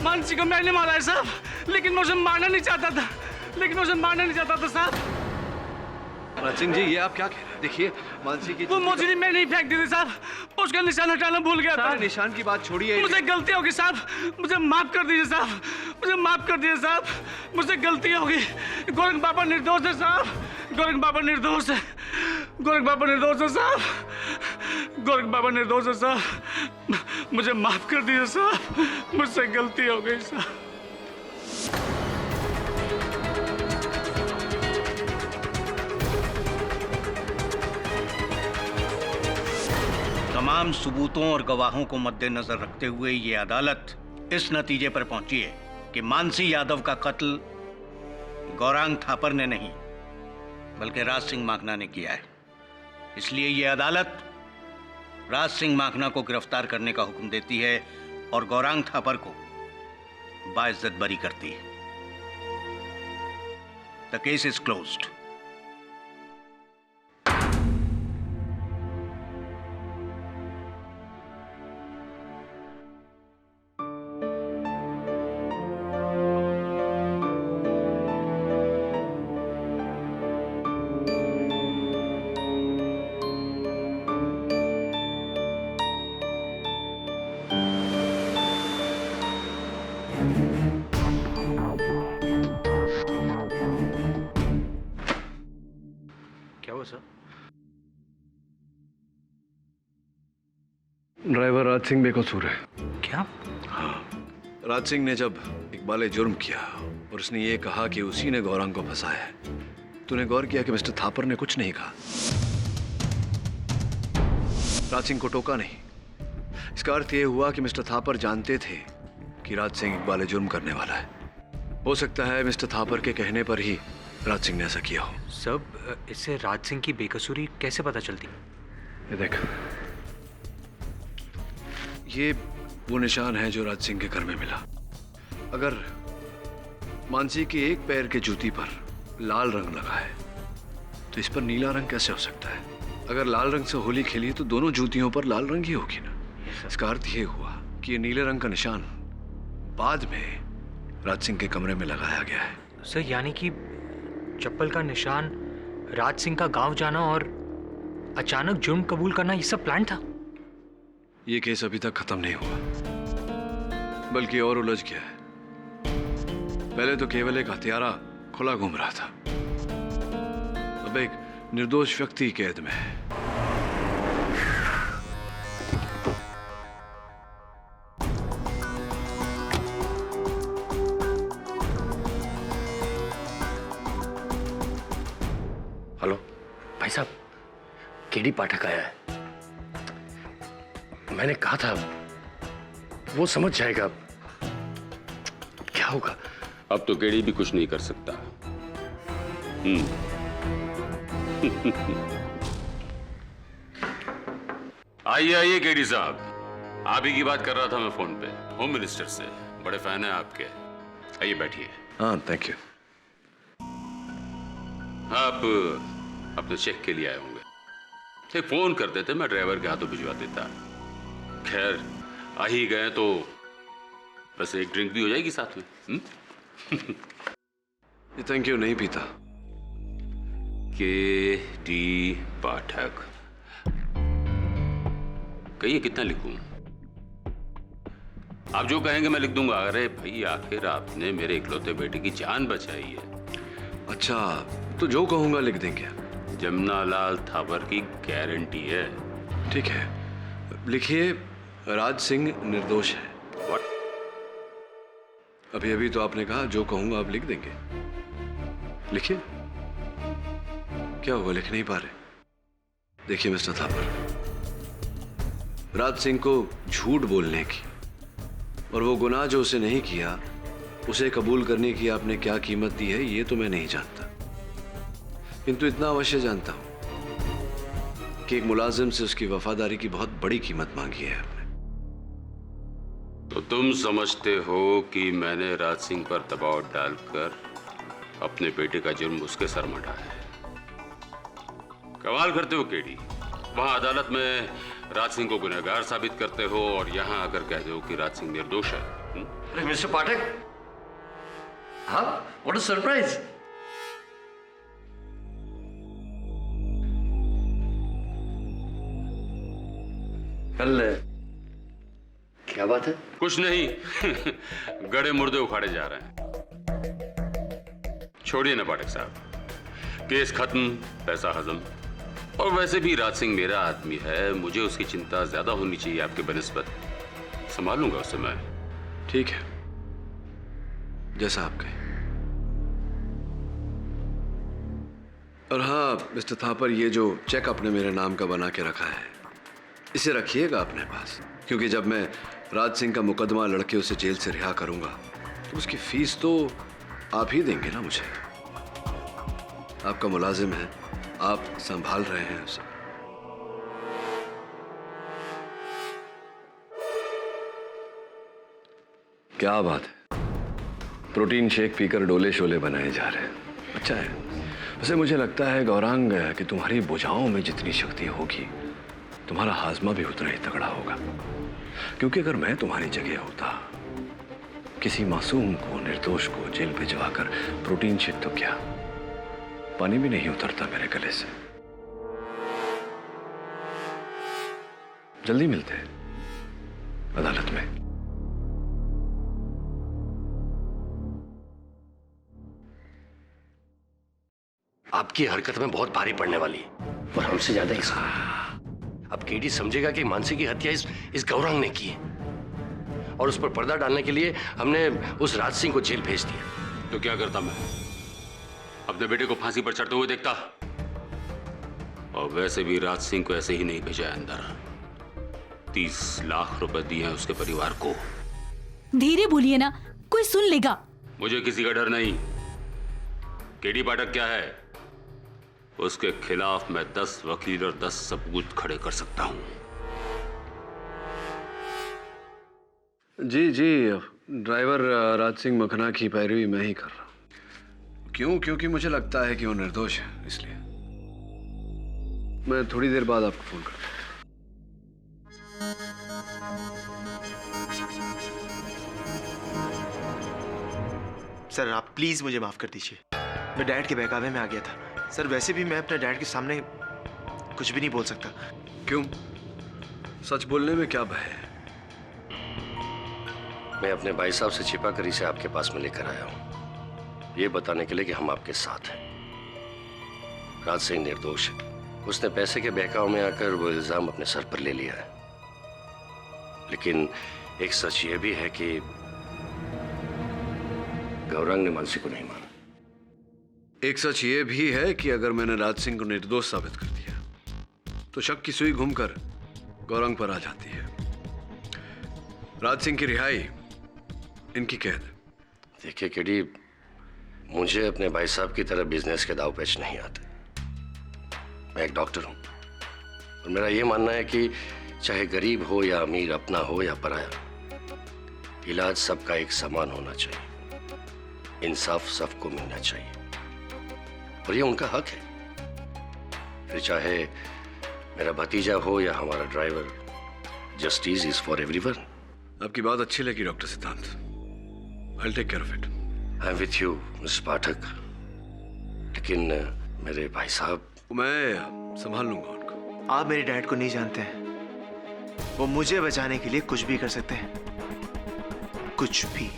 मानसी को मैंने मारा है साहब, लेकिन मैं उसे मारना नहीं चाहता था साहब। राज सिंह जी ये आप क्या कह रहे हैं? देखिए मानसी की वो मोजड़ी मैं नहीं फेंक दी थी साहब, उसका निशान हटाना भूल गया था। निशान की बात छोड़िए, मुझे गलती होगी साहब, मुझे माफ कर दीजिए साहब, मुझे माफ कर दीजिए साहब, मुझसे गलती होगी। गोरख बाबा निर्दोष है साहब, गोरख बाबा निर्दोष है, गोरख बाबा निर्दोष है साहब, गोरख बाबा निर्दोष है साहब, मुझे माफ कर दीजिए साहब, मुझसे गलती हो गई साहब। तमाम सबूतों और गवाहों को मद्देनजर रखते हुए ये अदालत इस नतीजे पर पहुंची है कि मानसी यादव का कत्ल गौरांग थापर ने नहीं बल्कि राज सिंह माखना ने किया है। इसलिए ये अदालत राज सिंह माखना को गिरफ्तार करने का हुक्म देती है और गौरांग थापर को बाइज्जत बरी करती है। The case is closed. क्या हुआ सर? ड्राइवर राज सिंह बेकसूर है। क्या? हाँ, राज सिंह ने जब इकबाल जुर्म किया और उसने ये कहा कि उसी ने गौरांग को फंसाया है, तूने गौर किया कि मिस्टर थापर ने कुछ नहीं कहा, राज सिंह को टोका नहीं। इसका अर्थ यह हुआ कि मिस्टर थापर जानते थे कि राज सिंह इकबाल जुर्म करने वाला है। हो सकता है मिस्टर थापर के कहने पर ही राज सिंह ने ऐसा किया हो। सब इससे राज सिंह की बेकसूरी कैसे पता चलती? ये देख, ये वो निशान है जो राज सिंह के घर में मिला। अगर मानसी के एक पैर के जूती पर लाल रंग लगा है तो इस पर नीला रंग कैसे हो सकता है? अगर लाल रंग से होली खेली तो दोनों जूतियों पर लाल रंग ही होगी ना। इसका अर्थ ये हुआ कि ये नीले रंग का निशान बाद में राज सिंह के कमरे में लगाया गया है। सर यानी कि चप्पल का निशान, राज सिंह का गांव जाना और अचानक जुर्म कबूल करना, ये सब प्लान था? ये केस अभी तक खत्म नहीं हुआ, बल्कि और उलझ गया है। पहले तो केवल एक हत्यारा खुला घूम रहा था, अब एक निर्दोष व्यक्ति कैद में है। हेलो भाई साहब, केडी पाठक आया है। मैंने कहा था वो समझ जाएगा। क्या होगा? अब तो केडी भी कुछ नहीं कर सकता। आइए आइए केडी साहब, आप ही की बात कर रहा था मैं फोन पे, होम मिनिस्टर से। बड़े फैन हैं आपके। आइए बैठिए। हाँ थैंक यू। आप अपने चेक के लिए आए होंगे। एक फोन कर देते, मैं ड्राइवर के हाथों भिजवा देता। खैर आ ही गए तो बस एक ड्रिंक भी हो जाएगी साथ में। ये थैंक यू नहीं पीता। केडी पाठक, कहिए कितना लिखूं? आप जो कहेंगे मैं लिख दूंगा। अरे भाई आखिर आपने मेरे इकलौते बेटे की जान बचाई है। अच्छा तो जो कहूंगा लिख देंगे। जमुना लाल थापर की गारंटी है। ठीक है लिखिए, राज सिंह निर्दोष है। What? अभी अभी तो आपने कहा जो कहूंगा आप लिख देंगे। लिखिए। क्या हुआ, लिख नहीं पा रहे? देखिए मिस्टर थापर, राज सिंह को झूठ बोलने की और वो गुनाह जो उसे नहीं किया उसे कबूल करने की आपने क्या कीमत दी है ये तो मैं नहीं जानता, किंतु इतना अवश्य जानता हूं कि एक मुलाजिम से उसकी वफादारी की बहुत बड़ी कीमत मांगी है आपने। तो तुम समझते हो कि मैंने राज सिंह पर दबाव डालकर अपने बेटे का जुर्म उसके सर मढ़ा है। कमाल करते हो केडी, वहां अदालत में राज सिंह को गुनहगार साबित करते हो और यहां आकर कहते हो कि राज सिंह निर्दोष है। अरे मिस्टर पाठक, हाँ व्हाट अ सरप्राइज। कल क्या बात है? कुछ नहीं। गड़े मुर्दे उखाड़े जा रहे हैं। छोड़िए ना पाठक साहब, केस खत्म, पैसा हजम। और वैसे भी राज सिंह मेरा आदमी है, मुझे उसकी चिंता ज्यादा होनी चाहिए आपके बनिस्बत। संभालूंगा उसे मैं। ठीक है, जैसा आप कहें। और हाँ मिस्टर थापर, ये जो चेक आपने मेरे नाम का बना के रखा है इसे रखिएगा अपने पास, क्योंकि जब मैं राज सिंह का मुकदमा लड़के उसे जेल से रिहा करूंगा तो उसकी फीस तो आप ही देंगे ना मुझे। आपका मुलाजिम है, आप संभाल रहे हैं उसे। क्या बात है, प्रोटीन शेक पीकर डोले शोले बनाए जा रहे हैं। अच्छा है। वैसे मुझे लगता है गौरांग कि तुम्हारी भुजाओं में जितनी शक्ति होगी तुम्हारा हाजमा भी उतना ही तगड़ा होगा, क्योंकि अगर मैं तुम्हारी जगह होता, किसी मासूम को, निर्दोष को जेल भिजवाकर प्रोटीन शेक तो क्या, पानी भी नहीं उतरता मेरे गले से। जल्दी मिलते हैं अदालत में। आपकी हरकत में बहुत भारी पड़ने वाली है, और हमसे ज्यादा इसको। अब केडी समझेगा कि मानसी की हत्या इस गौरांग ने की है, और उस पर पर्दा डालने के लिए हमने उस राज सिंह को जेल भेज दिया। तो क्या करता मैं? अपने बेटे को फांसी पर चढ़ते हुए देखता। और वैसे भी राज सिंह को ऐसे ही नहीं भेजा है अंदर। 30 लाख रुपए दिए हैं उसके परिवार को। धीरे बोलिए ना, कोई सुन लेगा। मुझे किसी का डर नहीं। केडी पाठक क्या है, उसके खिलाफ मैं 10 वकील और 10 सबूत खड़े कर सकता हूं। जी जी, ड्राइवर राज सिंह मखना की पैरवी मैं ही कर रहा हूँ। क्यों? क्योंकि मुझे लगता है कि वो निर्दोष है, इसलिए। मैं थोड़ी देर बाद आपको फोन करता हूँ। सर आप प्लीज मुझे माफ कर दीजिए, मैं डैड के बहकावे में आ गया था। सर वैसे भी मैं अपने डैड के सामने कुछ भी नहीं बोल सकता। क्यों? सच बोलने में क्या भय है? मैं अपने भाई साहब से छिपा कर इसे आपके पास में लेकर आया हूं, ये बताने के लिए कि हम आपके साथ हैं। राज सिंह निर्दोष है। उसने पैसे के बहकाव में आकर वो इल्जाम अपने सर पर ले लिया है। लेकिन एक सच ये भी है कि गौरांग ने मानसी को नहीं मारा। एक सच ये भी है कि अगर मैंने राज सिंह को निर्दोष साबित कर दिया तो शक की सुई घूमकर गौरांग पर आ जाती है। राज सिंह की रिहाई इनकी कैद। देखिए केडी, मुझे अपने भाई साहब की तरह बिजनेस के दाव पेच नहीं आते। मैं एक डॉक्टर हूं और मेरा यह मानना है कि चाहे गरीब हो या अमीर, अपना हो या पराया, इलाज सबका एक समान होना चाहिए। इंसाफ सबको मिलना चाहिए और ये उनका हक है। फिर चाहे मेरा भतीजा हो या हमारा driver, justice is for everyone. आपकी बात अच्छी लगी डॉक्टर सिद्धांत। I'll take care of it. I am with you mister Pathak. लेकिन मेरे भाई साहब, मैं संभाल लूंगा उनको। आप मेरे डैड को नहीं जानते हैं, वो मुझे बचाने के लिए कुछ भी कर सकते हैं, कुछ भी।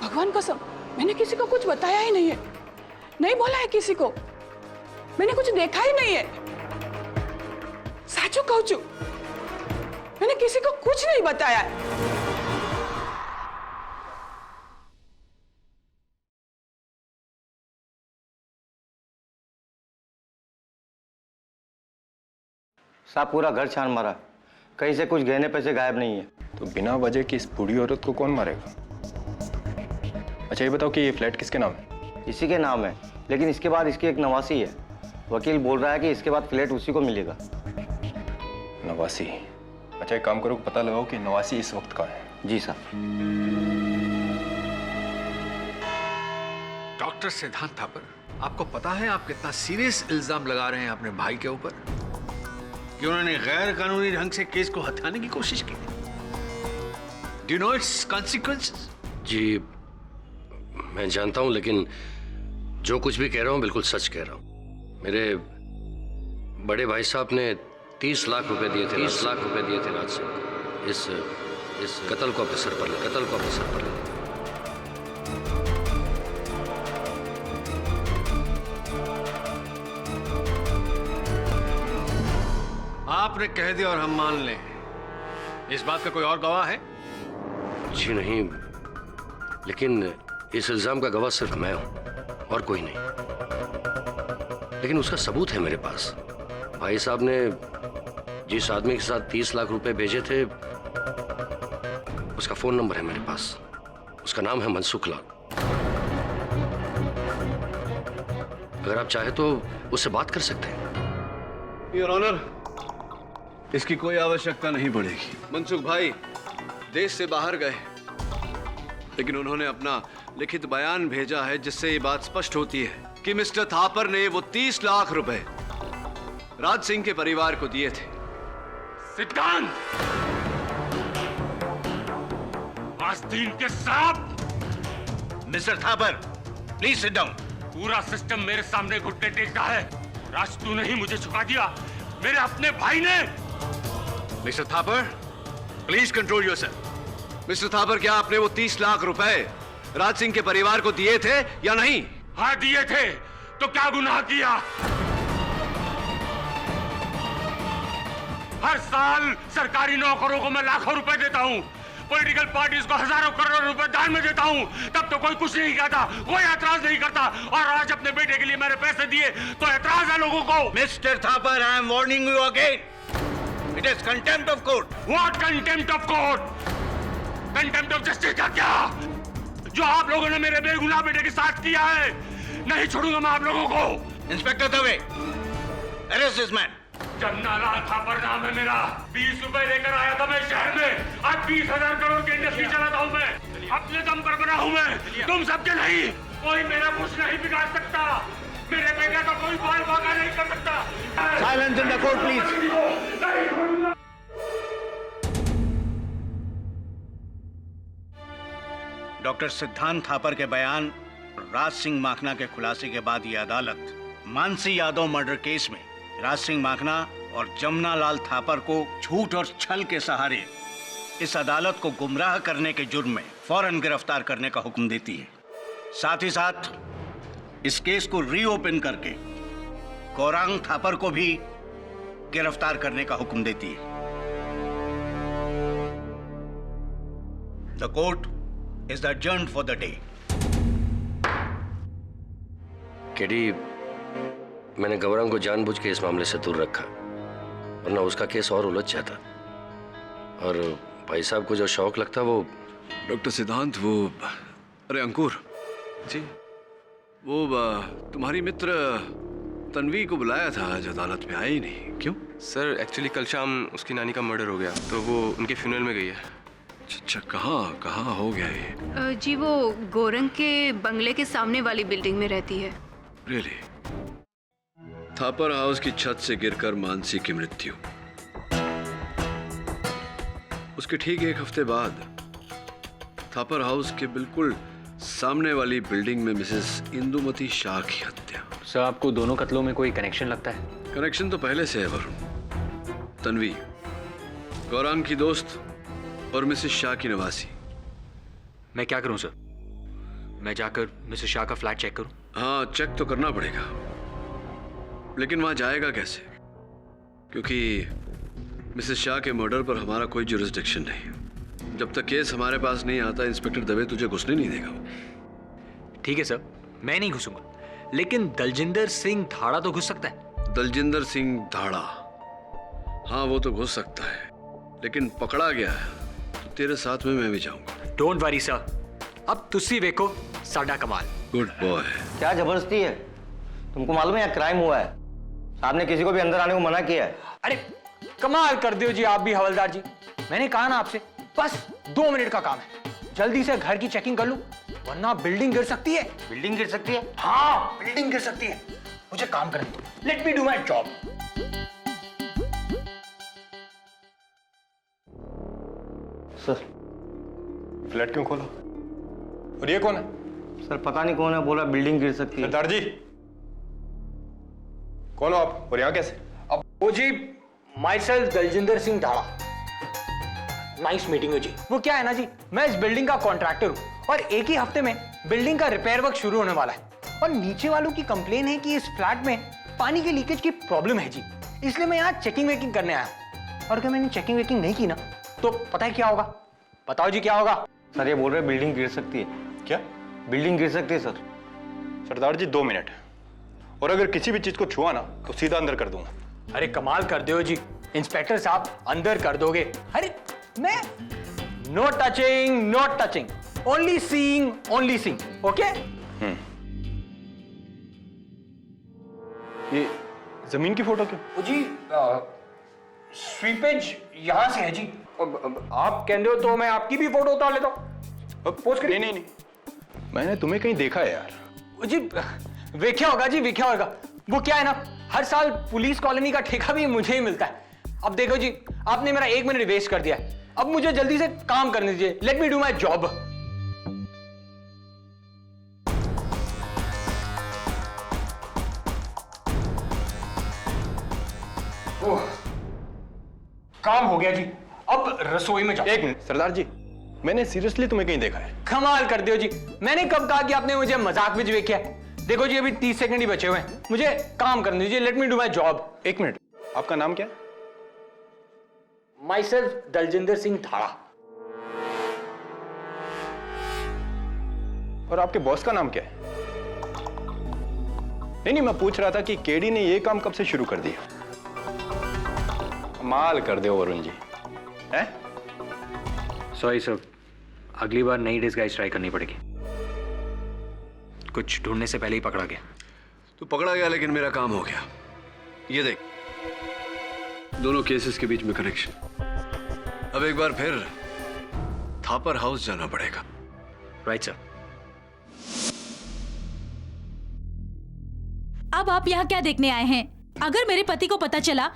भगवान कसम, मैंने किसी को कुछ बताया ही नहीं है, नहीं बोला है किसी को, मैंने कुछ देखा ही नहीं है। साचू कहूं छू, मैंने किसी को कुछ नहीं बताया है। साहब पूरा घर छान मारा, कहीं से कुछ गहने पैसे गायब नहीं है। तो बिना वजह की इस बूढ़ी औरत को कौन मारेगा? अच्छा ये बताओ कि ये फ्लैट किसके नाम है? इसी के नाम है, लेकिन इसके बाद इसकी एक नवासी है। वकील बोल रहा है कि इसके बाद फ्लैट उसी को मिलेगा। नवासी? अच्छा एक काम करो, पता लगाओ कि नवासी इस वक्त कहाँ है। जी साहब। डॉक्टर सिद्धांत थापर, आपको पता है आप कितना सीरियस इल्जाम लगा रहे हैं अपने भाई के ऊपर कि उन्होंने गैर कानूनी ढंग से केस को हथियाने की कोशिश की। Do you know its consequences? जी मैं जानता हूं, लेकिन जो कुछ भी कह रहा हूं बिल्कुल सच कह रहा हूं। मेरे बड़े भाई साहब ने 30 लाख रुपए दिए थे, 30 लाख रुपए दिए थे राज सिंह को इस कत्ल को अपने सर पर ले, कत्ल को अपने सर पर ले। आपने कह दिया और हम मान लें, इस बात का कोई और गवाह है? जी नहीं, लेकिन इस इल्जाम का गवाह सिर्फ मैं हूं और कोई नहीं। लेकिन उसका सबूत है मेरे पास। भाई साहब ने जिस आदमी के साथ 30 लाख रुपए भेजे थे, उसका फोन नंबर है मेरे पास। उसका नाम है मनसुख लाल। अगर आप चाहे तो उससे बात कर सकते हैं। योर ऑनर, इसकी कोई आवश्यकता नहीं पड़ेगी। मनसुख भाई देश से बाहर गए, लेकिन उन्होंने अपना लिखित बयान भेजा है जिससे ये बात स्पष्ट होती है कि मिस्टर थापर ने वो 30 लाख रुपए राज सिंह के परिवार को दिए थे। सिद्धांत, आस्तीन के सांप! Mister Thapar, please sit down. पूरा सिस्टम मेरे सामने घुटने टेकता है। राज तूने ही मुझे झुका दिया, मेरे अपने भाई ने। Mister Thapar, please control yourself. Mister Thapar, क्या आपने वो 30 लाख रुपए राज सिंह के परिवार को दिए थे या नहीं? हाँ दिए थे। तो क्या गुनाह किया? हर साल सरकारी नौकरों को मैं लाखों रुपए देता हूँ, पॉलिटिकल पार्टीज को हजारों करोड़ रुपए दान में देता हूँ, तब तो कोई कुछ नहीं कहता, कोई ऐतराज नहीं करता। और आज अपने बेटे के लिए मैंने पैसे दिए तो ऐतराज है लोगों को। Mister Thapar, I am warning you again. It is contempt of court. What contempt of court? Contempt of justice का क्या? जो आप लोगों ने मेरे बेगुनाह बेटे के साथ किया है, नहीं छोड़ूंगा मैं आप लोगों को। Inspector Dave, arrest this man. Jamna Lal Thapar नाम है मेरा। 20 रुपए लेकर आया था मैं शहर में। आज 20,000 करोड़ की इंडस्ट्री चलाता हूँ मैं। अपने दम पर बना हूँ मैं, तुम सबके नहीं। कोई मेरा कुछ नहीं बिगाड़ सकता। मेरे बेटे का कोई बाल बाका नहीं कर सकता। Silence in the court please. Doctor सिद्धांत थापर के बयान, राज सिंह माखना के खुलासे के बाद ये अदालत मानसी यादव मर्डर केस में राज सिंह माखना और जमुना लाल थापर को झूठ और छल के सहारे इस अदालत को गुमराह करने के जुर्म में फौरन गिरफ्तार करने का हुक्म देती है। साथ ही साथ इस केस को रीओपन करके गौरांग थापर को भी गिरफ्तार करने का हुक्म देती है। The court is adjourned for the day. KD, मैंने गौरांग को जानबूझ के इस मामले से दूर रखा, वरना उसका केस और उलझ जाता। और भाई साहब को जो शौक लगता वो। डॉक्टर सिद्धांत, वो अरे अंकुर जी, वो तुम्हारी मित्र तन्वी को बुलाया था, आज अदालत में आई नहीं, क्यों? सर एक्चुअली कल शाम उसकी नानी का मर्डर हो गया, तो वो उनके फ्यूनरल में गई है। अच्छा, कहाँ हो गया ये? जी वो गोरंग के बंगले के सामने वाली बिल्डिंग में रहती है। रियली? थापर हाउस की छत से गिरकर मानसी की मृत्यु। उसके ठीक एक हफ्ते बाद थापर हाउस के बिल्कुल सामने वाली बिल्डिंग में मिसेस इंदुमती शाह की हत्या। सर, आपको दोनों कत्लों में कोई कनेक्शन लगता है? कनेक्शन तो पहले से है वरुण। तन्वी गौरांग की दोस्त और मिसेस शाह की नवासी। मैं क्या करूं सर? मैं जाकर मिसेस शाह का फ्लैट चेक करूं? हाँ, चेक तो करना पड़ेगा, लेकिन वहां जाएगा कैसे? क्योंकि मिसेस शाह के मर्डर पर हमारा कोई जुरिस्डिक्शन नहीं। जब तक केस हमारे पास नहीं आता, इंस्पेक्टर दवे तुझे घुसने नहीं देगा। ठीक है सर, मैं नहीं घुसूंगा, लेकिन दलजिंदर सिंह धाड़ा तो घुस सकता है। दलजिंदर सिंह धाड़ा? हाँ, वो तो घुस सकता है, लेकिन पकड़ा गया है तो तेरे साथ में मैं भी जाऊंगा। डोंट वरी सर, अब तुसी देखो साडा कमाल। Good boy. क्या जबरदस्ती है? तुमको मालूम है यहाँ क्राइम हुआ है, साहब ने किसी को भी अंदर आने को मना किया है। अरे कमाल कर दियो जी आप भी हवलदार जी। मैंने कहा ना आपसे, बस 2 मिनट का काम है, जल्दी से घर की चेकिंग कर लूं, वरना बिल्डिंग गिर सकती है। बिल्डिंग गिर सकती है? हाँ, बिल्डिंग गिर सकती है। मुझे काम करने दो, late me do my job. Sir, flat क्यों खोला? और ये कौन है? सर पता नहीं कौन है, बोला बिल्डिंग गिर सकती है। सरदार जी, कौन हो आप और यहाँ कैसे? अब वो जी, myself Daljinder Singh Dhada. Nice meeting जी। वो क्या है ना जी, मैं इस बिल्डिंग का कॉन्ट्रैक्टर हूँ और एक ही हफ्ते में बिल्डिंग का रिपेयर वर्क शुरू होने वाला है। और नीचे वालों की कंप्लेन है कि इस फ्लैट में पानी के लीकेज की प्रॉब्लम है जी, इसलिए मैं यहाँ चेकिंग वेकिंग करने आया। और अगर मैंने चेकिंग वेकिंग नहीं की ना, तो पता है क्या होगा? बताओ जी क्या होगा? सर ये बोल रहे बिल्डिंग गिर सकती है। क्या? बिल्डिंग गिर सकती है सर। सरदार जी 2 मिनट, और अगर किसी भी चीज को छुआ ना तो सीधा अंदर कर दूंगा। अरे कमाल कर दो जी इंस्पेक्टर साहब, अंदर कर दोगे? अरे मैं no touching, no touching, only seeing, only seeing. Okay? ये जमीन की फोटो क्यों? वो जी स्वीपेज यहां से है जी। अब आप कहते हो तो मैं आपकी भी फोटो उतार लेता हूं। पोस्ट करिए। नहीं, मैंने तुम्हें कहीं देखा है यार। जी वेख्या होगा जी, वेख्या होगा। वो क्या है ना, हर साल पुलिस कॉलोनी का ठेका भी मुझे ही मिलता है। अब देखो जी, आपने मेरा 1 मिनट वेस्ट कर दिया है, अब मुझे जल्दी से काम करने दीजिए। Let me do my job. काम हो गया जी, अब रसोई में जाओ। 1 मिनट सरदार जी, मैंने सीरियसली तुम्हें कहीं देखा है। कमाल कर दियो जी, मैंने कब कहा कि आपने मुझे मजाक में देखा है? देखो जी अभी 30 सेकंड ही बचे हुए हैं, मुझे काम करने दीजिए। Let me do my job. 1 minute, आपका नाम क्या है? Myself Daljinder Singh Dhada. और आपके बॉस का नाम क्या है? नहीं, मैं पूछ रहा था कि केडी ने ये काम कब से शुरू कर दिया। कमाल कर दो वरुण जी। है? सॉरी सर, अगली बार नई डिस्गाइज ट्राई करनी पड़ेगी। कुछ ढूंढने से पहले ही पकड़ा गया। तो पकड़ा गया, लेकिन मेरा काम हो गया। ये देख, दोनों केसेस के बीच में कनेक्शन। अब एक बार फिर थापर हाउस जाना पड़ेगा। Right sir. अब आप यहाँ क्या देखने आए हैं? अगर मेरे पति को पता चला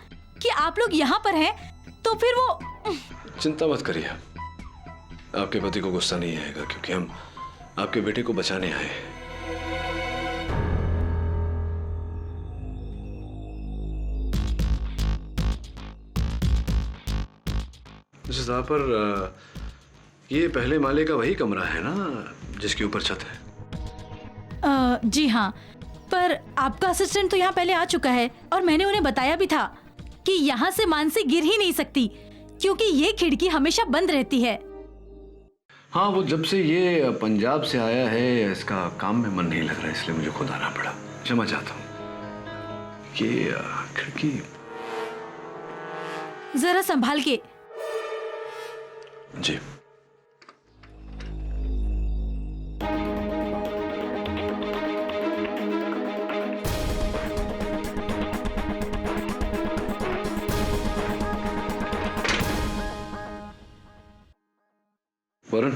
कि आप लोग यहाँ पर हैं, तो फिर वो... चिंता मत करिए, आपके पति को गुस्सा नहीं आएगा, क्योंकि हम आपके बेटे को बचाने आए हैं। पर ये पहले माले का वही कमरा है ना, जिसके ऊपर छत है? जी हाँ, पर आपका असिस्टेंट तो यहाँ पहले आ चुका है और मैंने उन्हें बताया भी था कि यहाँ से मानसी गिर ही नहीं सकती, क्योंकि ये खिड़की हमेशा बंद रहती है। हाँ, वो जब से ये पंजाब से आया है, इसका काम में मन नहीं लग रहा है, इसलिए मुझे खुद आना पड़ा। क्षमा चाहता हूँ। ये खिड़की जरा संभाल के। जी। वरुण,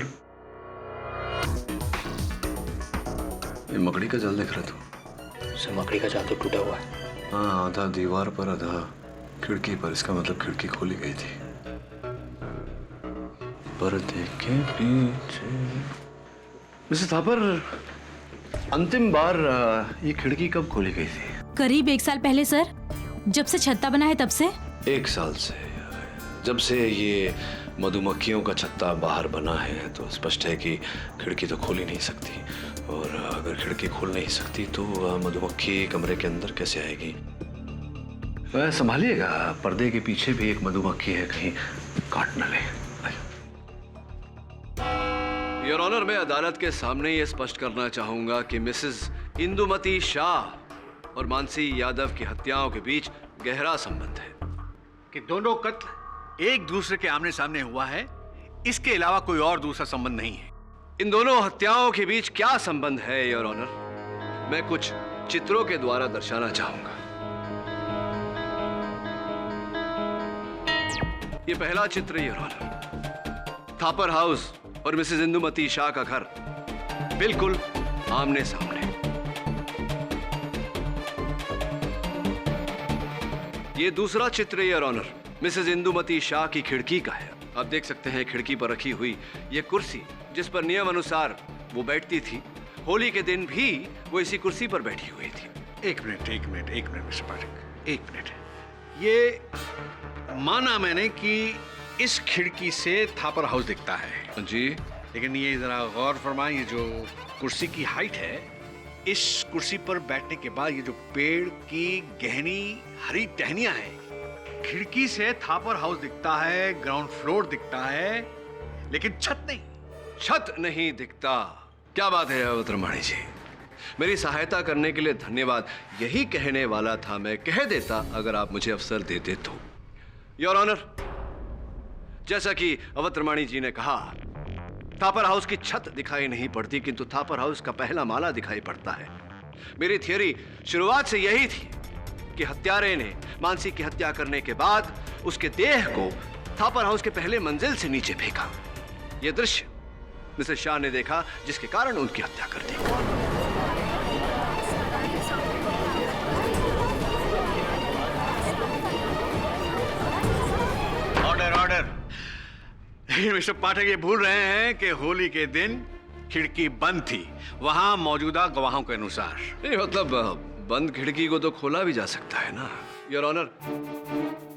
ये मकड़ी का जाल देख रहा था? सर, मकड़ी का जाल तो टूटा हुआ है। हाँ, आधा दीवार पर, आधा खिड़की पर। इसका मतलब खिड़की खोली गई थी। पर्दे के पीछे। मिसेस थापर, अंतिम बार ये खिड़की कब खोली गई थी? करीब 1 साल पहले सर, जब से छत्ता बना है तब से। 1 साल से? जब से ये मधुमक्खियों का छत्ता बाहर बना है, तो स्पष्ट है कि खिड़की तो खोल ही नहीं सकती। और अगर खिड़की खोल नहीं सकती तो मधुमक्खी कमरे के अंदर कैसे आएगी? वह संभालिएगा, पर्दे के पीछे भी एक मधुमक्खी है, कहीं काट न ले। योर ऑनर, मैं अदालत के सामने ये स्पष्ट करना चाहूंगा कि मिसेस इंदुमती शाह और मानसी यादव की हत्याओं के बीच गहरा संबंध है। कि दोनों कत्ल एक दूसरे के आमने सामने हुआ है, इसके अलावा कोई और दूसरा संबंध नहीं है। इन दोनों हत्याओं के बीच क्या संबंध है योर ऑनर, मैं कुछ चित्रों के द्वारा दर्शाना चाहूंगा। ये पहला चित्र योर ऑनर, थापर हाउस और मिसेस इंदुमती शाह का घर बिल्कुल आमने सामने। ये दूसरा चित्र your honour, Mrs Indumati Shah की खिड़की का है। आप देख सकते हैं खिड़की पर रखी हुई ये कुर्सी, जिस पर नियम अनुसार वो बैठती थी। होली के दिन भी वो इसी कुर्सी पर बैठी हुई थी। एक मिनट मिस्टर पाठक, 1 मिनट। ये माना मैंने कि इस खिड़की से थापर हाउस दिखता है जी, लेकिन ये जरा गौर फरमाएं, ये जो कुर्सी की हाइट है, इस कुर्सी पर बैठने के बाद ये जो पेड़ की गहनी हरी टहनियां हैं, खिड़की से थापर हाउस दिखता है, ग्राउंड फ्लोर दिखता है, लेकिन छत नहीं दिखता। क्या बात है अवतरमाणी जी, मेरी सहायता करने के लिए धन्यवाद। यही कहने वाला था, मैं कह देता अगर आप मुझे अवसर देते तो। योर ऑनर, जैसा कि अवतरमाणी जी ने कहा, थापर हाउस की छत दिखाई नहीं पड़ती, किंतु थापर हाउस का पहला माला दिखाई पड़ता है। मेरी थियरी शुरुआत से यही थी कि हत्यारे ने मानसी की हत्या करने के बाद उसके देह को थापर हाउस के पहले मंजिल से नीचे फेंका। यह दृश्य मिसेस शाह ने देखा, जिसके कारण उनकी हत्या कर दी। ऑर्डर। मिस्टर पाठक ये भूल रहे हैं कि होली के दिन खिड़की बंद थी, वहां मौजूदा गवाहों के अनुसार। नहीं, मतलब बंद खिड़की को तो खोला भी जा सकता है ना योर ऑनर।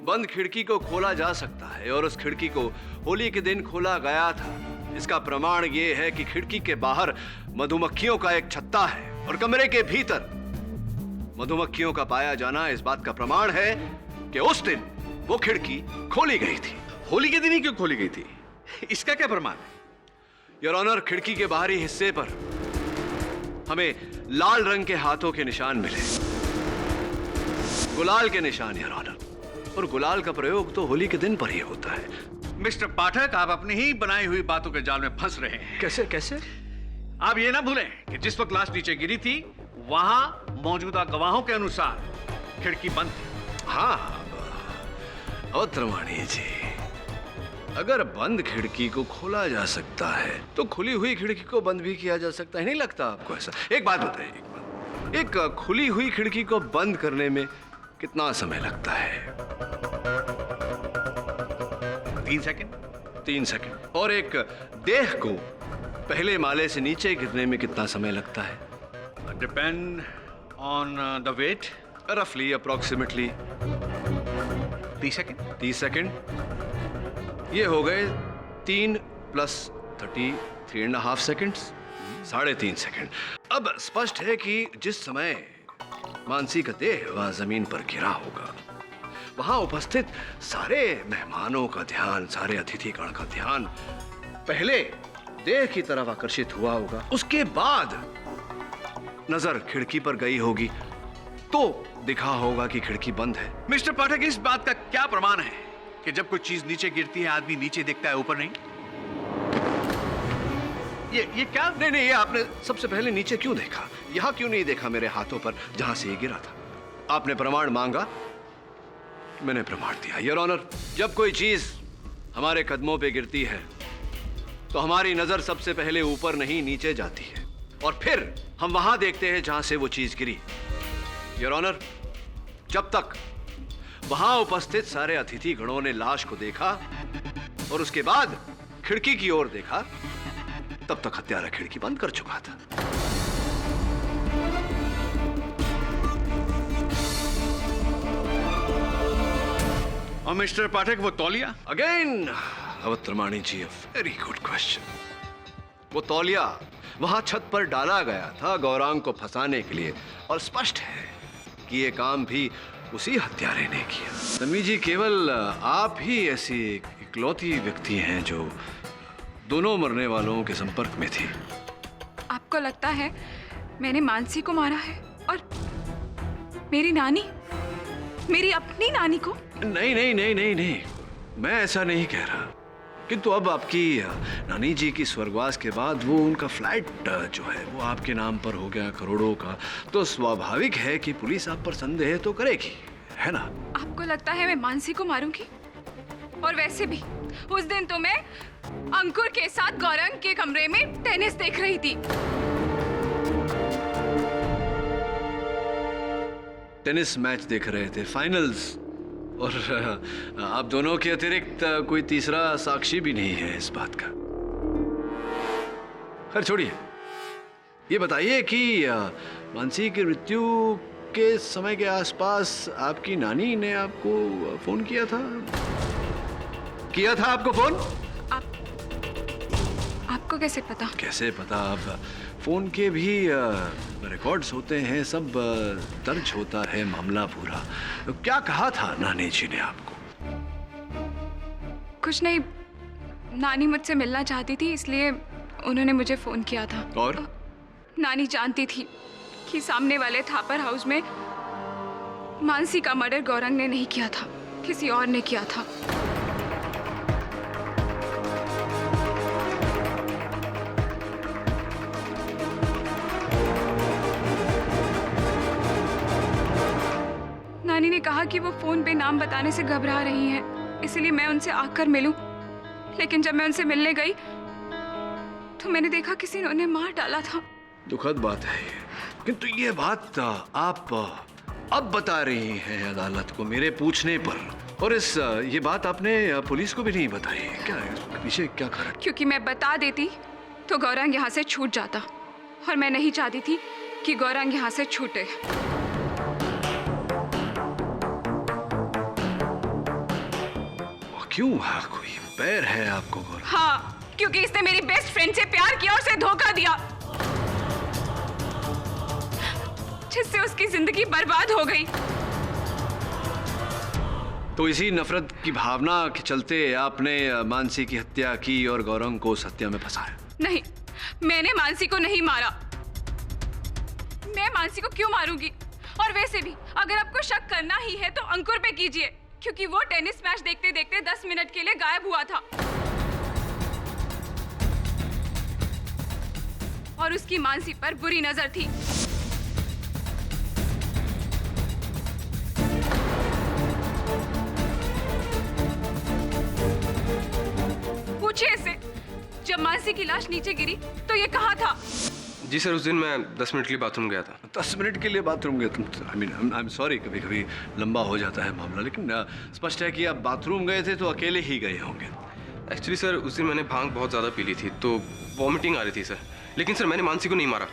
बंद खिड़की को खोला जा सकता है, और उस खिड़की को होली के दिन खोला गया था। इसका प्रमाण ये है कि खिड़की के बाहर मधुमक्खियों का एक छत्ता है, और कमरे के भीतर मधुमक्खियों का पाया जाना इस बात का प्रमाण है कि उस दिन वो खिड़की खोली गई थी। होली के दिन ही क्यों खोली गई थी, इसका क्या प्रमाण है? योर ऑनर, खिड़की के बाहरी हिस्से पर हमें लाल रंग के हाथों के निशान मिले, गुलाल के निशान योर ऑनर। और गुलाल का प्रयोग तो होली के दिन पर ही होता है। मिस्टर पाठक, आप अपनी ही बनाई हुई बातों के जाल में फंस रहे हैं। कैसे कैसे? आप ये ना भूलें कि जिस वक्त लाश नीचे गिरी थी वहां मौजूदा गवाहों के अनुसार खिड़की बंद थी। हाँ और त्रमाणी जी, अगर बंद खिड़की को खोला जा सकता है तो खुली हुई खिड़की को बंद भी किया जा सकता है, नहीं लगता आपको ऐसा? एक बात बताइए, एक खुली हुई खिड़की को बंद करने में कितना समय लगता है? 3 सेकंड। 3 सेकंड। और एक देह को पहले माले से नीचे गिरने में कितना समय लगता है? Depend on the weight. रफली अप्रोक्सीमेटली 30 सेकंड। 30 सेकंड। ये हो गए 3 + 30, 3.5 सेकंड्स, 3.5 सेकंड। अब स्पष्ट है कि जिस समय मानसी का देह वहां जमीन पर गिरा होगा, वहां उपस्थित सारे मेहमानों का ध्यान, सारे अतिथिगण का ध्यान पहले देह की तरफ आकर्षित हुआ होगा, उसके बाद नजर खिड़की पर गई होगी तो दिखा होगा कि खिड़की बंद है। मिस्टर पाठक, इस बात का क्या प्रमाण है कि जब कोई चीज नीचे गिरती है आदमी नीचे देखता है, ऊपर नहीं? ये क्या? नहीं, ये आपने सबसे पहले नीचे क्यों देखा? यहां क्यों नहीं देखा मेरे हाथों पर जहां से ये गिरा था? आपने प्रमाण मांगा, मैंने प्रमाण दिया। योर ऑनर, जब कोई चीज हमारे कदमों पे गिरती है तो हमारी नजर सबसे पहले ऊपर नहीं नीचे जाती है और फिर हम वहां देखते हैं जहां से वो चीज गिरी। योर ऑनर, जब तक वहां उपस्थित सारे अतिथि गणों ने लाश को देखा और उसके बाद खिड़की की ओर देखा, तब तक हत्यारा खिड़की बंद कर चुका था। और मिस्टर पाठक, वो तौलिया? अगेन अवत्रमाणी जी, वेरी गुड क्वेश्चन। वो तौलिया वहां छत पर डाला गया था गौरांग को फंसाने के लिए, और स्पष्ट है कि ये काम भी उसी हत्यारे ने किया। तन्वी जी, केवल आप ही ऐसी इकलौती व्यक्ति हैं जो दोनों मरने वालों के संपर्क में थी। आपको लगता है मैंने मानसी को मारा है और मेरी नानी, मेरी अपनी नानी को? नहीं नहीं नहीं नहीं नहीं, मैं ऐसा नहीं कह रहा, किंतु अब आपकी नानी जी की स्वर्गवास के बाद वो उनका फ्लैट जो है वो आपके नाम पर हो गया करोड़ों का, तो स्वाभाविक है कि पुलिस आप पर संदेह तो करेगी, है ना? आपको लगता है मैं मानसी को मारूंगी? और वैसे भी उस दिन तो मैं अंकुर के साथ गौरंग के कमरे में टेनिस देख रही थी। टेनिस मैच देख रहे थे, फाइनल्स, और आप दोनों के अतिरिक्त कोई तीसरा साक्षी भी नहीं है इस बात का। खैर छोड़िए, ये बताइए कि मानसी की मृत्यु के समय के आसपास आपकी नानी ने आपको फोन किया था? आपको फोन? आपको कैसे पता? कैसे पता? अब फोन के भी रिकॉर्ड्स होते हैं, सब दर्ज होता है मामला पूरा। तो क्या कहा था नानी जी ने आपको? कुछ नहीं, नानी मुझसे मिलना चाहती थी, इसलिए उन्होंने मुझे फोन किया था। और नानी जानती थी कि सामने वाले थापर हाउस में मानसी का मर्डर गौरंग ने नहीं किया था, किसी और ने किया था। नानी ने कहा कि वो फोन पे नाम बताने से घबरा रही हैं, इसलिए मैं उनसे आकर मिलूं। लेकिन जब मैं उनसे मिलने गई तो मैंने देखा किसी ने उन्हें मार डाला था। दुखद बात है ये, किंतु ये बात आप अब बता रही हैं अदालत को मेरे पूछने पर, और ये बात आपने पुलिस को भी नहीं बताई। क्या है इसके पीछे क्या कारण? क्योंकि मैं बता देती तो गौरंग यहाँ से छूट जाता, और मैं नहीं चाहती थी कि गौरंग यहाँ से छूटे। क्यों? कोई पैर है आपको गौरंग? हाँ, क्योंकि इसने मेरी बेस्ट फ्रेंड से प्यार किया और उसे धोखा दिया, जिससे उसकी जिंदगी बर्बाद हो गई। तो इसी नफरत की भावना के चलते आपने मानसी की हत्या की और गौरंग को उस हत्या में फंसाया? नहीं, मैंने मानसी को नहीं मारा। मैं मानसी को क्यों मारूंगी? और वैसे भी अगर आपको शक करना ही है तो अंकुर पे कीजिए, क्योंकि वो टेनिस मैच देखते देखते 10 मिनट के लिए गायब हुआ था और उसकी मानसी पर बुरी नजर थी। पूछिए इससे, जब मानसी की लाश नीचे गिरी तो ये कहाँ था? जी सर, उस दिन मैं 10 मिनट के लिए बाथरूम गया था। 10 मिनट के लिए बाथरूम गए तुम? आई एम सॉरी, कभी कभी लंबा हो जाता है मामला, लेकिन स्पष्ट है कि आप बाथरूम गए थे तो अकेले ही गए होंगे। एक्चुअली सर, उस दिन मैंने भांग बहुत ज़्यादा पी ली थी तो वॉमिटिंग आ रही थी सर। लेकिन सर मैंने मानसी को नहीं मारा।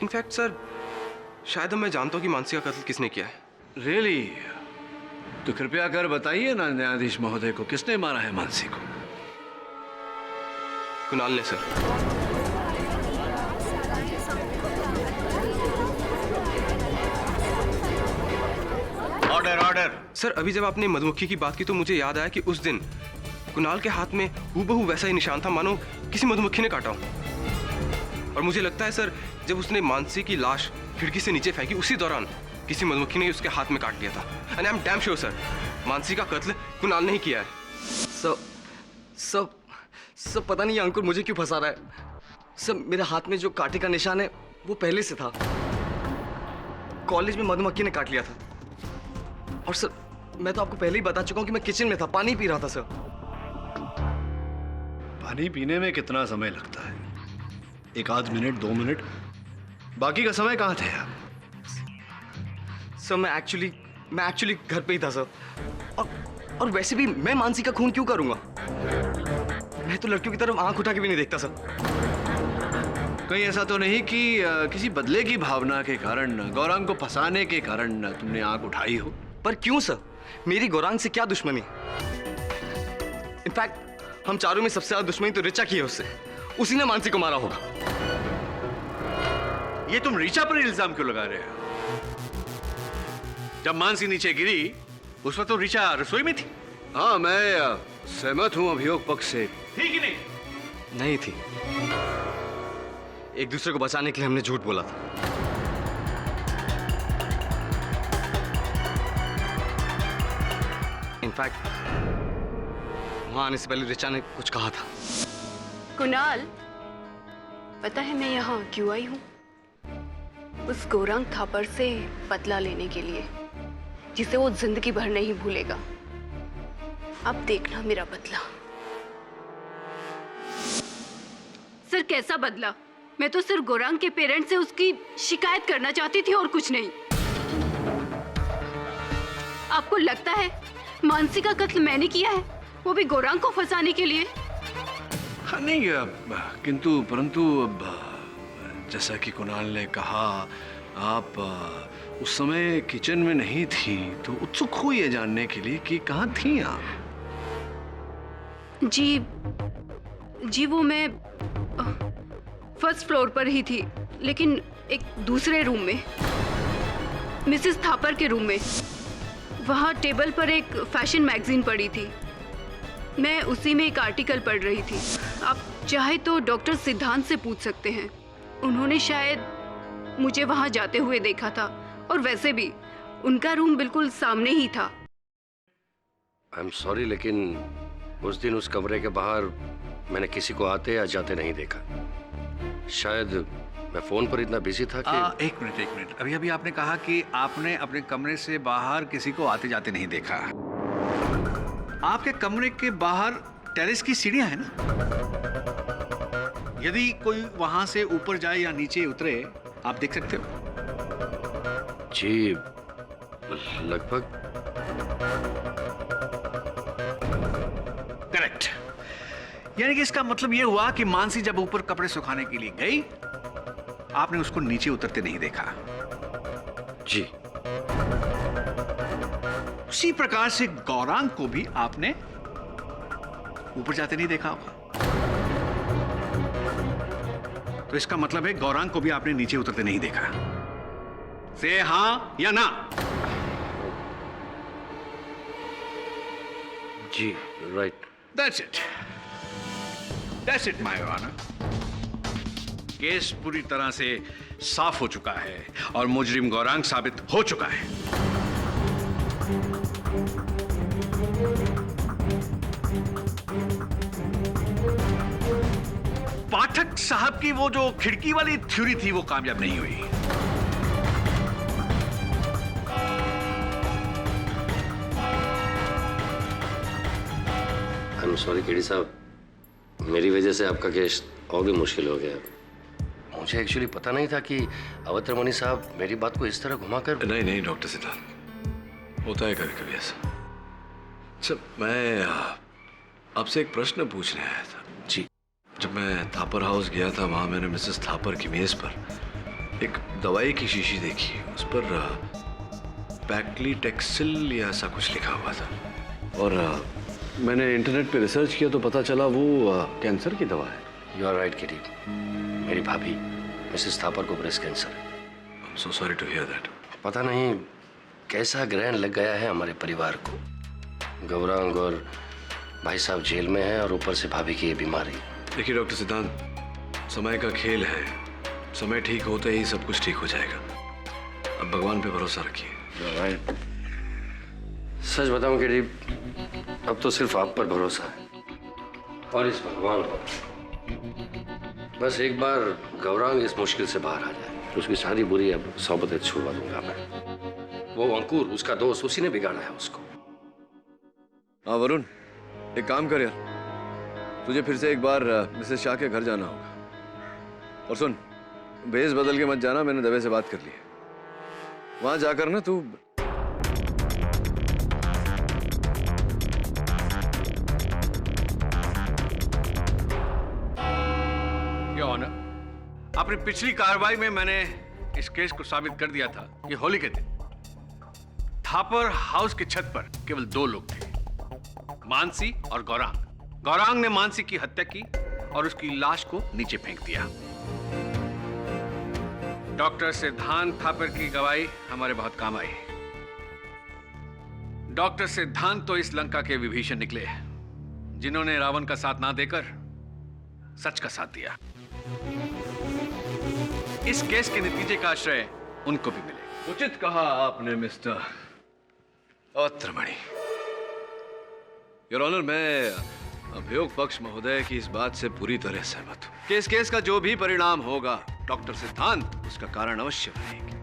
इनफैक्ट सर, शायद अब मैं जानता हूँ कि मानसी का कत्ल किसने किया है। रियली? तो कृपया कर बताइए ना न्यायाधीश महोदय को, किसने मारा है मानसी को? कुणाल ने सर। Order order. सर, अभी जब आपने मधुमक्खी की बात की तो मुझे याद आया कि उस दिन कुणाल के हाथ में हूबहू वैसा ही निशान था, मानो किसी मधुमक्खी ने काटा हो। और मुझे लगता है सर, जब उसने मानसी की लाश खिड़की से नीचे फेंकी उसी दौरान किसी मधुमक्खी ने उसके हाथ में काट लिया था। And I am damn sure sir, Mansi का कत्ल कुणाल ने ही किया है। सब पता नहीं ये अंकुर मुझे क्यों फंसा रहा है। सब मेरे हाथ में जो कांटे का निशान है वो पहले से था। कॉलेज में मधुमक्खी ने काट लिया था। और सर, मैं तो आपको पहले ही बता चुका हूँ कि मैं किचन में था, पानी पी रहा था सर। पानी पीने में कितना समय लगता है? 1 मिनट 2 मिनट? बाकी का समय कहाँ थे आप? सर मैं एक्चुअली घर पे ही था सर। और वैसे भी मैं मानसी का खून क्यों करूंगा? मैं तो लड़कियों की तरफ आंख उठा के भी नहीं देखता सर। कहीं ऐसा तो नहीं कि किसी बदले की भावना के कारण, गौरांग को फंसाने के कारण तुमने आंख उठाई हो? पर क्यों सर? मेरी गौरांग से क्या दुश्मनी? इनफैक्ट हम चारों में सबसे ज्यादा दुश्मनी तो रिचा की है उससे। उसी ने मानसी को मारा होगा। ये तुम रिचा पर इल्जाम क्यों लगा रहे हो? जब मानसी नीचे गिरी उस वक्त तो रिचा रसोई में थी। हाँ, मैं सहमत हूं अभियोग पक्ष से। थी कि नहीं? नहीं थी। एक दूसरे को बचाने के लिए हमने झूठ बोला था। इनफैक्ट वहां आने से पहले रिचा ने कुछ कहा था। कुणाल, पता है मैं यहाँ क्यों आई हूँ? उस गौरांग थापर से बदला लेने के लिए, जिसे वो जिंदगी भर नहीं भूलेगा। अब देखना मेरा बदला। सर, कैसा बदला? मैं तो सिर्फ गौरांग के पेरेंट्स से उसकी शिकायत करना चाहती थी और कुछ नहीं। आपको लगता है मानसी का कत्ल मैंने किया है, वो भी गौरांग को फंसाने के लिए? हाँ नहीं, किंतु परंतु जैसा कि कुणाल ने कहा, आप उस समय किचन में नहीं थी, तो उत्सुक हुई है जानने के लिए कि कहाँ थी आप? जी वो मैं फर्स्ट फ्लोर पर ही थी, लेकिन एक दूसरे रूम में, मिसेस थापर के रूम में। वहाँ टेबल पर एक फैशन मैगजीन पड़ी थी। मैं उसी में एक आर्टिकल पढ़ रही थी। आप चाहे तो डॉक्टर सिद्धांत से पूछ सकते हैं, उन्होंने शायद मुझे वहाँ जाते हुए देखा था। और वैसे भी उनका रूम बिल्कुल सामने ही था। आई एम सॉरी, लेकिन उस दिन उस कमरे के बाहर मैंने किसी को आते या जाते नहीं देखा। शायद मैं फोन पर इतना बिजी था कि एक मिनट। अभी आपने कहा कि आपने अपने कमरे से बाहर किसी को आते जाते नहीं देखा। आपके कमरे के बाहर टेरेस की सीढ़ियां हैं ना? यदि कोई वहां से ऊपर जाए या नीचे उतरे, आप देख सकते हो? जी, लगभग। करेक्ट। यानी कि इसका मतलब यह हुआ कि मानसी जब ऊपर कपड़े सुखाने के लिए गई, आपने उसको नीचे उतरते नहीं देखा। जी। उसी प्रकार से गौरांग को भी आपने ऊपर जाते नहीं देखा होगा। तो इसका मतलब है गौरांग को भी आपने नीचे उतरते नहीं देखा। से हाँ या ना? जी, right. That's it, my honor. Case पूरी तरह से साफ हो चुका है और मुजरिम गौरांग साबित हो चुका है। साहब की वो जो खिड़की वाली थ्योरी थी वो कामयाब नहीं हुई। आई एम सॉरी केडी साहब, मेरी वजह से आपका केस और भी मुश्किल हो गया। मुझे एक्चुअली पता नहीं था कि अवतरमणि साहब मेरी बात को इस तरह घुमाकर। नहीं डॉक्टर सिद्धांत, होता है कभी कभी ऐसा। अच्छा, मैं आपसे एक प्रश्न पूछने आया था। जी। जब मैं थापर हाउस गया था, वहां मैंने मिसेस थापर की मेज पर एक दवाई की शीशी देखी। उस पर पैक्लीटेक्सिल या ऐसा कुछ लिखा हुआ था, और मैंने इंटरनेट पे रिसर्च किया तो पता चला वो कैंसर की दवा है। यू आर राइट केडी, मेरी भाभी मिसेस थापर को ब्रेस्ट कैंसर है। I am so sorry to hear that. पता नहीं कैसा ग्रहण लग गया है हमारे परिवार को। गौरांग और भाई साहब जेल में हैं और ऊपर से भाभी की ये बीमारी। देखिए डॉक्टर सिद्धांत, समय का खेल है, समय ठीक होते ही सब कुछ ठीक हो जाएगा। अब भगवान पे भरोसा रखिए। सच बताऊं केडी, अब तो सिर्फ आप पर भरोसा है और इस भगवान पर। बस एक बार गौरांग इस मुश्किल से बाहर आ जाए तो उसकी सारी बुरी अब सोबतें छुड़वा दूंगा मैं। वो अंकुर, उसका दोस्त, उसी ने बिगाड़ा है उसको। हाँ वरुण, एक काम कर यार, तुझे फिर से एक बार मिसेस शाह के घर जाना होगा। और सुन, भेस बदल के मत जाना, मैंने दवे से बात कर ली है। वहां जाकर ना तू अपनी पिछली कार्रवाई में मैंने इस केस को साबित कर दिया था कि होली के दिन थापर हाउस की छत पर केवल 2 लोग थे, मानसी और गौरांग। गौरांग ने मानसी की हत्या की और उसकी लाश को नीचे फेंक दिया। डॉक्टर सिद्धांत थापर की गवाही हमारे बहुत काम आई। डॉक्टर सिद्धांत तो इस लंका के विभीषण निकले, जिन्होंने रावण का साथ ना देकर सच का साथ दिया। इस केस के नतीजे का आश्रय उनको भी मिले। उचित कहा आपने मिस्टर अवतरमणि। योर ऑनर, मैं अभियोग पक्ष महोदय की इस बात से पूरी तरह सहमत हूं कि इस केस का जो भी परिणाम होगा, डॉक्टर सिद्धांत उसका कारण अवश्य बनेगी।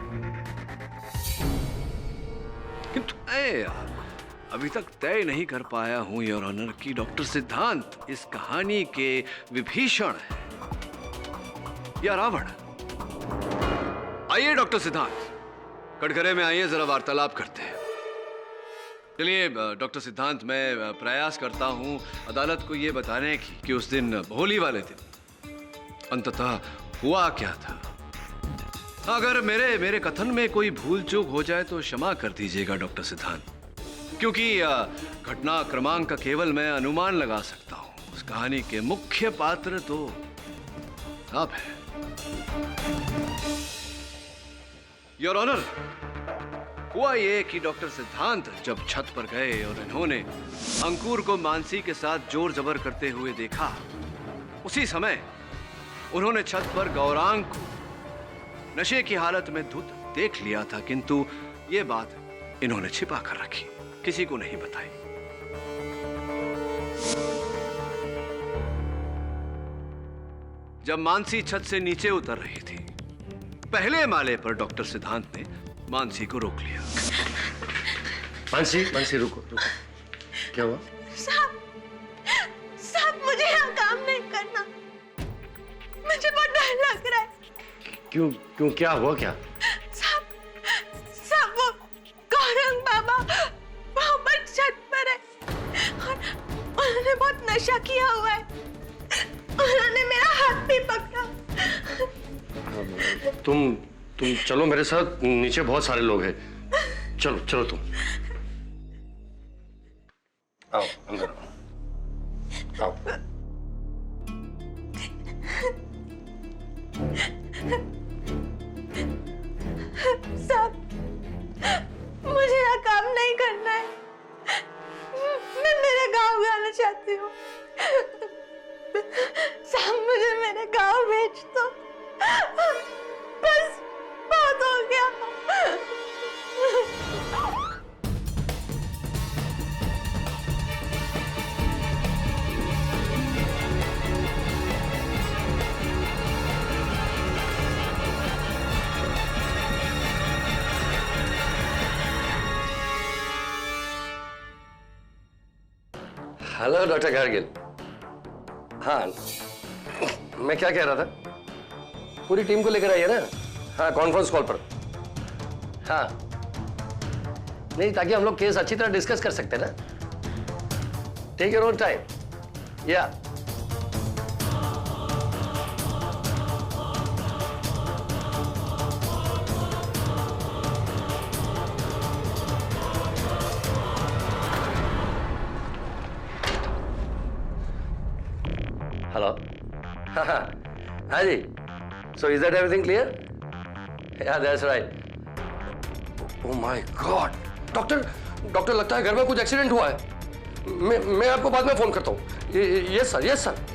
किंतु मैं अभी तक तय नहीं कर पाया हूं योर ऑनर कि डॉक्टर सिद्धांत इस कहानी के विभीषण है या रावण। आइए डॉक्टर सिद्धांत, कटघरे में आइए, जरा वार्तालाप करते हैं। चलिए डॉक्टर सिद्धांत, मैं प्रयास करता हूं अदालत को यह बताने की कि उस दिन होली वाले दिन अंततः हुआ क्या था। अगर मेरे कथन में कोई भूल चूक हो जाए तो क्षमा कर दीजिएगा डॉक्टर सिद्धांत, क्योंकि घटना क्रमांक का केवल मैं अनुमान लगा सकता हूं। उस कहानी के मुख्य पात्र तो आप हैं। योर ऑनर, हुआ ये कि डॉक्टर सिद्धांत जब छत पर गए और इन्होंने अंकुर को मानसी के साथ जोर जबर करते हुए देखा, उसी समय उन्होंने छत पर गौरांग को नशे की हालत में धुत देख लिया था, किंतु ये बात इन्होंने छिपा कर रखी, किसी को नहीं बताई। जब मानसी छत से नीचे उतर रही थी, पहले माले पर डॉक्टर सिद्धांत ने मानसी को रोक लिया। मानसी रुको। क्या हुआ? साहब मुझे यहाँ काम नहीं करना, मुझे बहुत डर लग रहा है। क्यों क्या हुआ? क्या साहब वो गौरंग बाबा वहाँ पर छत पर है और उन्होंने बहुत नशा किया हुआ है। उन्होंने मेरा हाथ भी पकड़ा। तुम चलो मेरे साथ, नीचे बहुत सारे लोग हैं। चलो तुम आओ, अंदर आओ। साहब मुझे यहाँ काम नहीं करना है, मैं मेरे गांव जाना चाहती हूँ। साहब मुझे मेरे गांव भेज दो, बस बहुत हो गया। Hello doctor gargle. हाँ, मैं क्या कह रहा था, पूरी टीम को लेकर आइए ना। हाँ, कॉन्फ्रेंस कॉल पर। हाँ नहीं, ताकि हम लोग केस अच्छी तरह डिस्कस कर सकते हैं ना। Take your own time. या हेलो। हाँ जी, so is that everything clear? Yeah, that's right. Oh my God, doctor लगता है घर में कुछ एक्सीडेंट हुआ है। मैं आपको बाद में फोन करता हूँ। Yes sir, yes sir.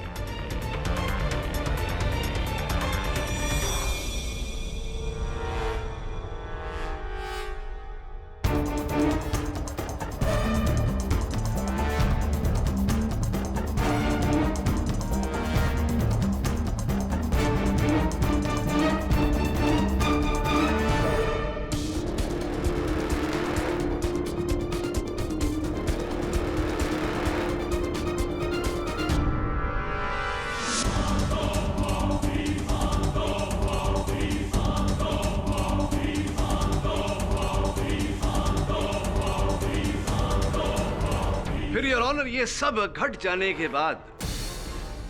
फिर योर ऑनर, ये सब घट जाने के बाद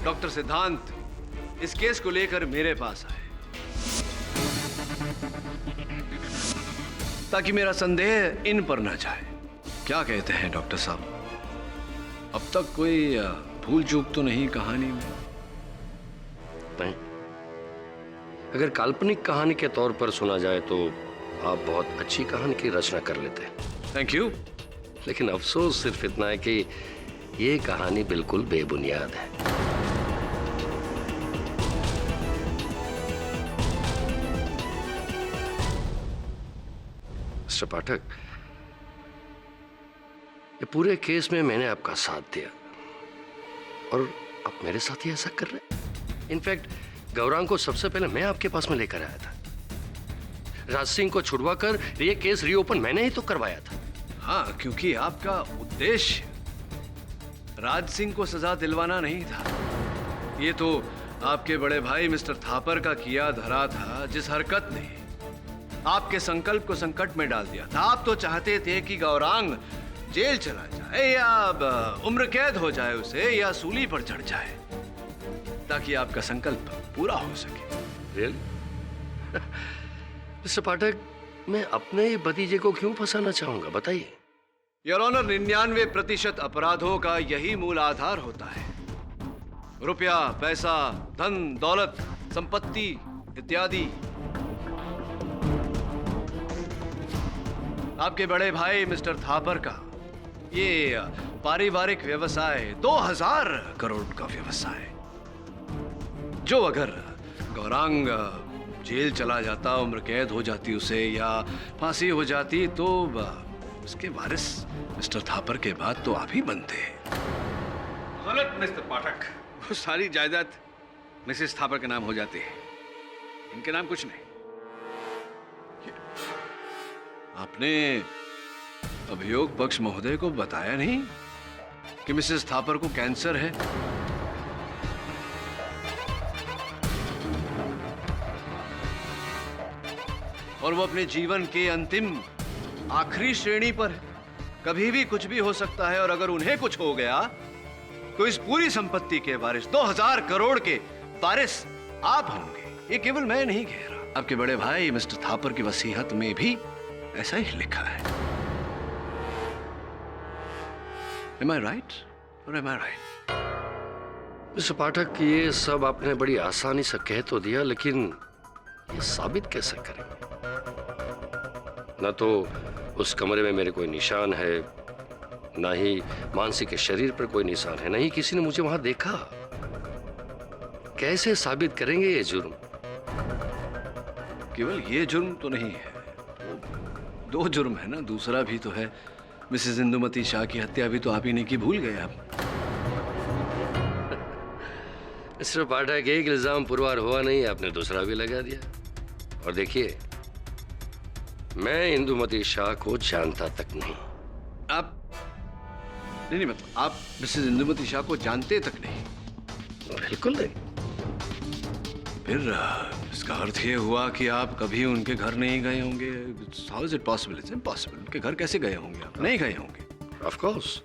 डॉक्टर सिद्धांत इस केस को लेकर मेरे पास आए ताकि मेरा संदेह इन पर न जाए। क्या कहते हैं डॉक्टर साहब, अब तक कोई भूल चूक तो नहीं कहानी में? नहीं, अगर काल्पनिक कहानी के तौर पर सुना जाए तो आप बहुत अच्छी कहानी की रचना कर लेते हैं। Thank you. लेकिन अफसोस सिर्फ इतना है कि ये कहानी बिल्कुल बेबुनियाद है। मिस्टर पाठक, ये पूरे केस में मैंने आपका साथ दिया और आप मेरे साथ ही ऐसा कर रहे हैं। इनफैक्ट गौरांग को सबसे पहले मैं आपके पास में लेकर आया था। राज सिंह को छुड़वाकर ये केस रीओपन मैंने ही तो करवाया था। हाँ, क्योंकि आपका उद्देश्य राज सिंह को सजा दिलवाना नहीं था। ये तो आपके बड़े भाई मिस्टर थापर का किया धरा था, जिस हरकत ने आपके संकल्प को संकट में डाल दिया था। आप तो चाहते थे कि गौरांग जेल चला जाए या उम्र कैद हो जाए उसे, या सूली पर चढ़ जाए, ताकि आपका संकल्प पूरा हो सके। Really? मिस्टर पाठक, मैं अपने ही भतीजे को क्यों फंसाना चाहूंगा, बताइए। योर ऑनर, 99% अपराधों का यही मूल आधार होता है। रुपया, पैसा, धन, दौलत, संपत्ति इत्यादि। आपके बड़े भाई मिस्टर थापर का ये पारिवारिक व्यवसाय 2000 करोड़ का व्यवसाय, जो अगर गौरांग जेल चला जाता, उम्र कैद हो जाती उसे, या फांसी हो जाती, तो उसके वारिस मिस्टर थापर के बाद तो आप ही बनते। गलत मिस्टर पाठक, वो सारी जायदाद मिसेस थापर के नाम हो जाती है, इनके नाम कुछ नहीं। आपने अभियोग पक्ष महोदय को बताया नहीं कि मिसेस थापर को कैंसर है? और वो अपने जीवन के अंतिम आखिरी श्रेणी पर है। कभी भी कुछ भी हो सकता है, और अगर उन्हें कुछ हो गया तो इस पूरी संपत्ति के वारिस, 2000 करोड़ के वारिस आप होंगे। ये केवल मैं नहीं कह रहा, आपके बड़े भाई मिस्टर थापर की वसीयत में भी ऐसा ही लिखा है। Am I right? Or am I right? Mister Pathak, ये सब आपने बड़ी आसानी से कह तो दिया, लेकिन ये साबित कैसे करेंगे? ना तो उस कमरे में मेरे कोई निशान है, ना ही मानसी के शरीर पर कोई निशान है, ना ही किसी ने मुझे वहां देखा। कैसे साबित करेंगे ये जुर्म? केवल ये जुर्म तो नहीं है, दो जुर्म है ना, दूसरा भी तो है। मिसेस इंदुमती शाह की हत्या भी तो आप ही ने की, भूल गए आप। मिस्टर पाठक, एक इल्जाम पुरवार हुआ नहीं, आपने दूसरा भी लगा दिया। और देखिए, मैं इंदुमती शाह को जानता तक नहीं। नहीं मतलब आप मिसेस इंदुमती शाह को जानते तक नहीं? बिल्कुल नहीं। फिर इसका अर्थ ये हुआ कि आप कभी उनके घर नहीं गए होंगे। How is it possible? It's impossible. उनके घर कैसे गए होंगे आप? नहीं गए होंगे। ऑफ कोर्स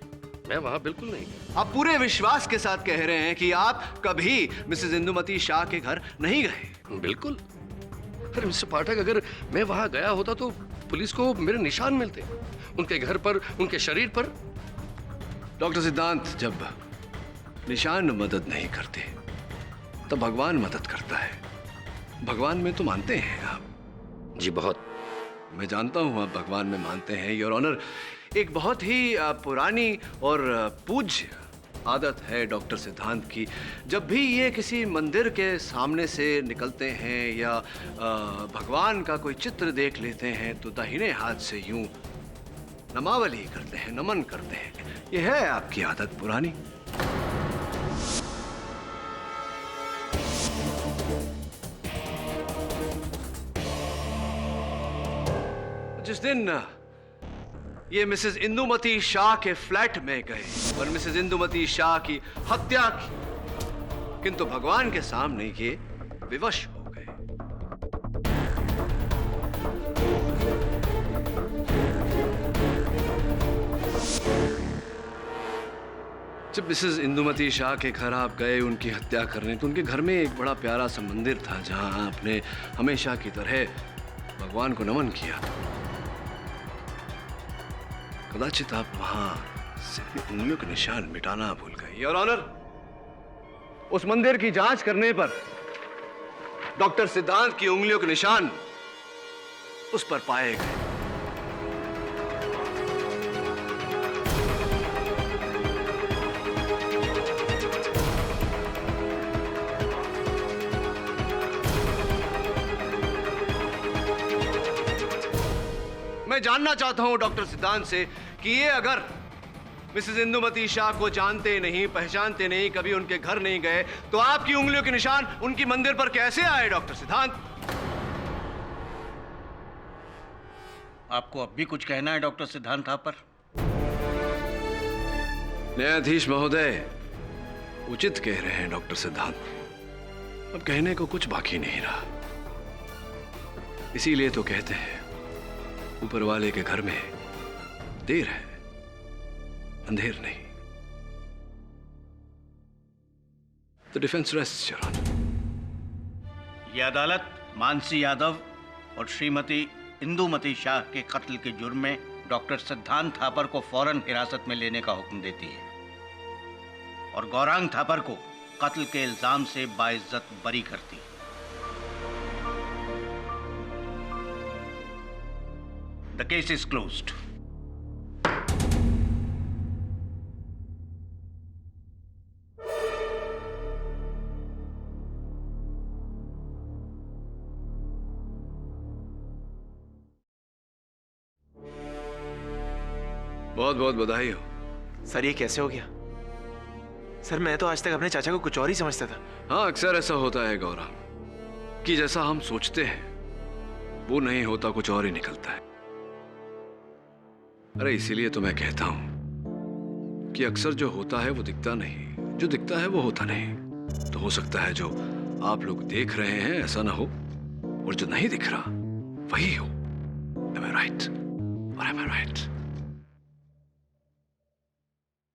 मैं वहां बिल्कुल नहीं गया। आप पूरे विश्वास के साथ कह रहे हैं कि आप कभी मिसेस इंदुमती शाह के घर नहीं गए? बिल्कुल। अरे मिस्टर पाठक, अगर मैं वहां गया होता तो पुलिस को मेरे निशान मिलते, उनके घर पर, उनके शरीर पर। डॉक्टर सिद्धांत, जब निशान मदद नहीं करते तब भगवान मदद करता है। भगवान में तो मानते हैं आप? जी बहुत। मैं जानता हूं आप भगवान में मानते हैं, योर ऑनर। एक बहुत ही पुरानी और पूज्य आदत है डॉक्टर सिद्धांत की, जब भी ये किसी मंदिर के सामने से निकलते हैं या भगवान का कोई चित्र देख लेते हैं तो दाहिने हाथ से यूं नमावली करते हैं, नमन करते हैं। ये है आपकी आदत पुरानी। जिस दिन ये मिसेस इंदुमती शाह के फ्लैट में गए और मिसेस इंदुमती शाह की हत्या की, किंतु भगवान के सामने ये विवश हो गए। जब मिसेस इंदुमती शाह के घर आप गए उनकी हत्या करने, तो उनके घर में एक बड़ा प्यारा सा मंदिर था जहां आपने हमेशा की तरह भगवान को नमन किया। कदाचित आप वहां से उंगलियों के निशान मिटाना भूल गए। योर ऑनर, उस मंदिर की जांच करने पर डॉक्टर सिद्धांत की उंगलियों के निशान उस पर पाए गए। मैं जानना चाहता हूं डॉक्टर सिद्धांत से कि ये अगर मिसेस इंदुमती शाह को जानते नहीं, पहचानते नहीं, कभी उनके घर नहीं गए, तो आपकी उंगलियों के निशान उनकी मंदिर पर कैसे आए डॉक्टर सिद्धांत? आपको अब भी कुछ कहना है डॉक्टर सिद्धांत थापर? न्यायाधीश महोदय, उचित कह रहे हैं डॉक्टर सिद्धांत। अब कहने को कुछ बाकी नहीं रहा। इसीलिए तो कहते हैं ऊपर वाले के घर में देर है, अंधेर नहीं। The defense rests, Your Honor. यह अदालत मानसी यादव और श्रीमती इंदुमती शाह के कत्ल के जुर्म में डॉक्टर सिद्धांत थापर को फौरन हिरासत में लेने का हुक्म देती है और गौरांग थापर को कत्ल के इल्जाम से बाइज्जत बरी करती है। The case is closed. बहुत बहुत बधाई हो। सर ये कैसे हो गया? सर मैं तो आज तक अपने चाचा को कुछ और ही समझता था। हाँ, अक्सर ऐसा होता है गौरांग, कि जैसा हम सोचते हैं वो नहीं होता, कुछ और ही निकलता है। अरे इसीलिए तो मैं कहता हूं कि अक्सर जो होता है वो दिखता नहीं, जो दिखता है वो होता नहीं। तो हो सकता है जो आप लोग देख रहे हैं ऐसा ना हो, और जो नहीं दिख रहा वही हो। Am I right? Or am I right?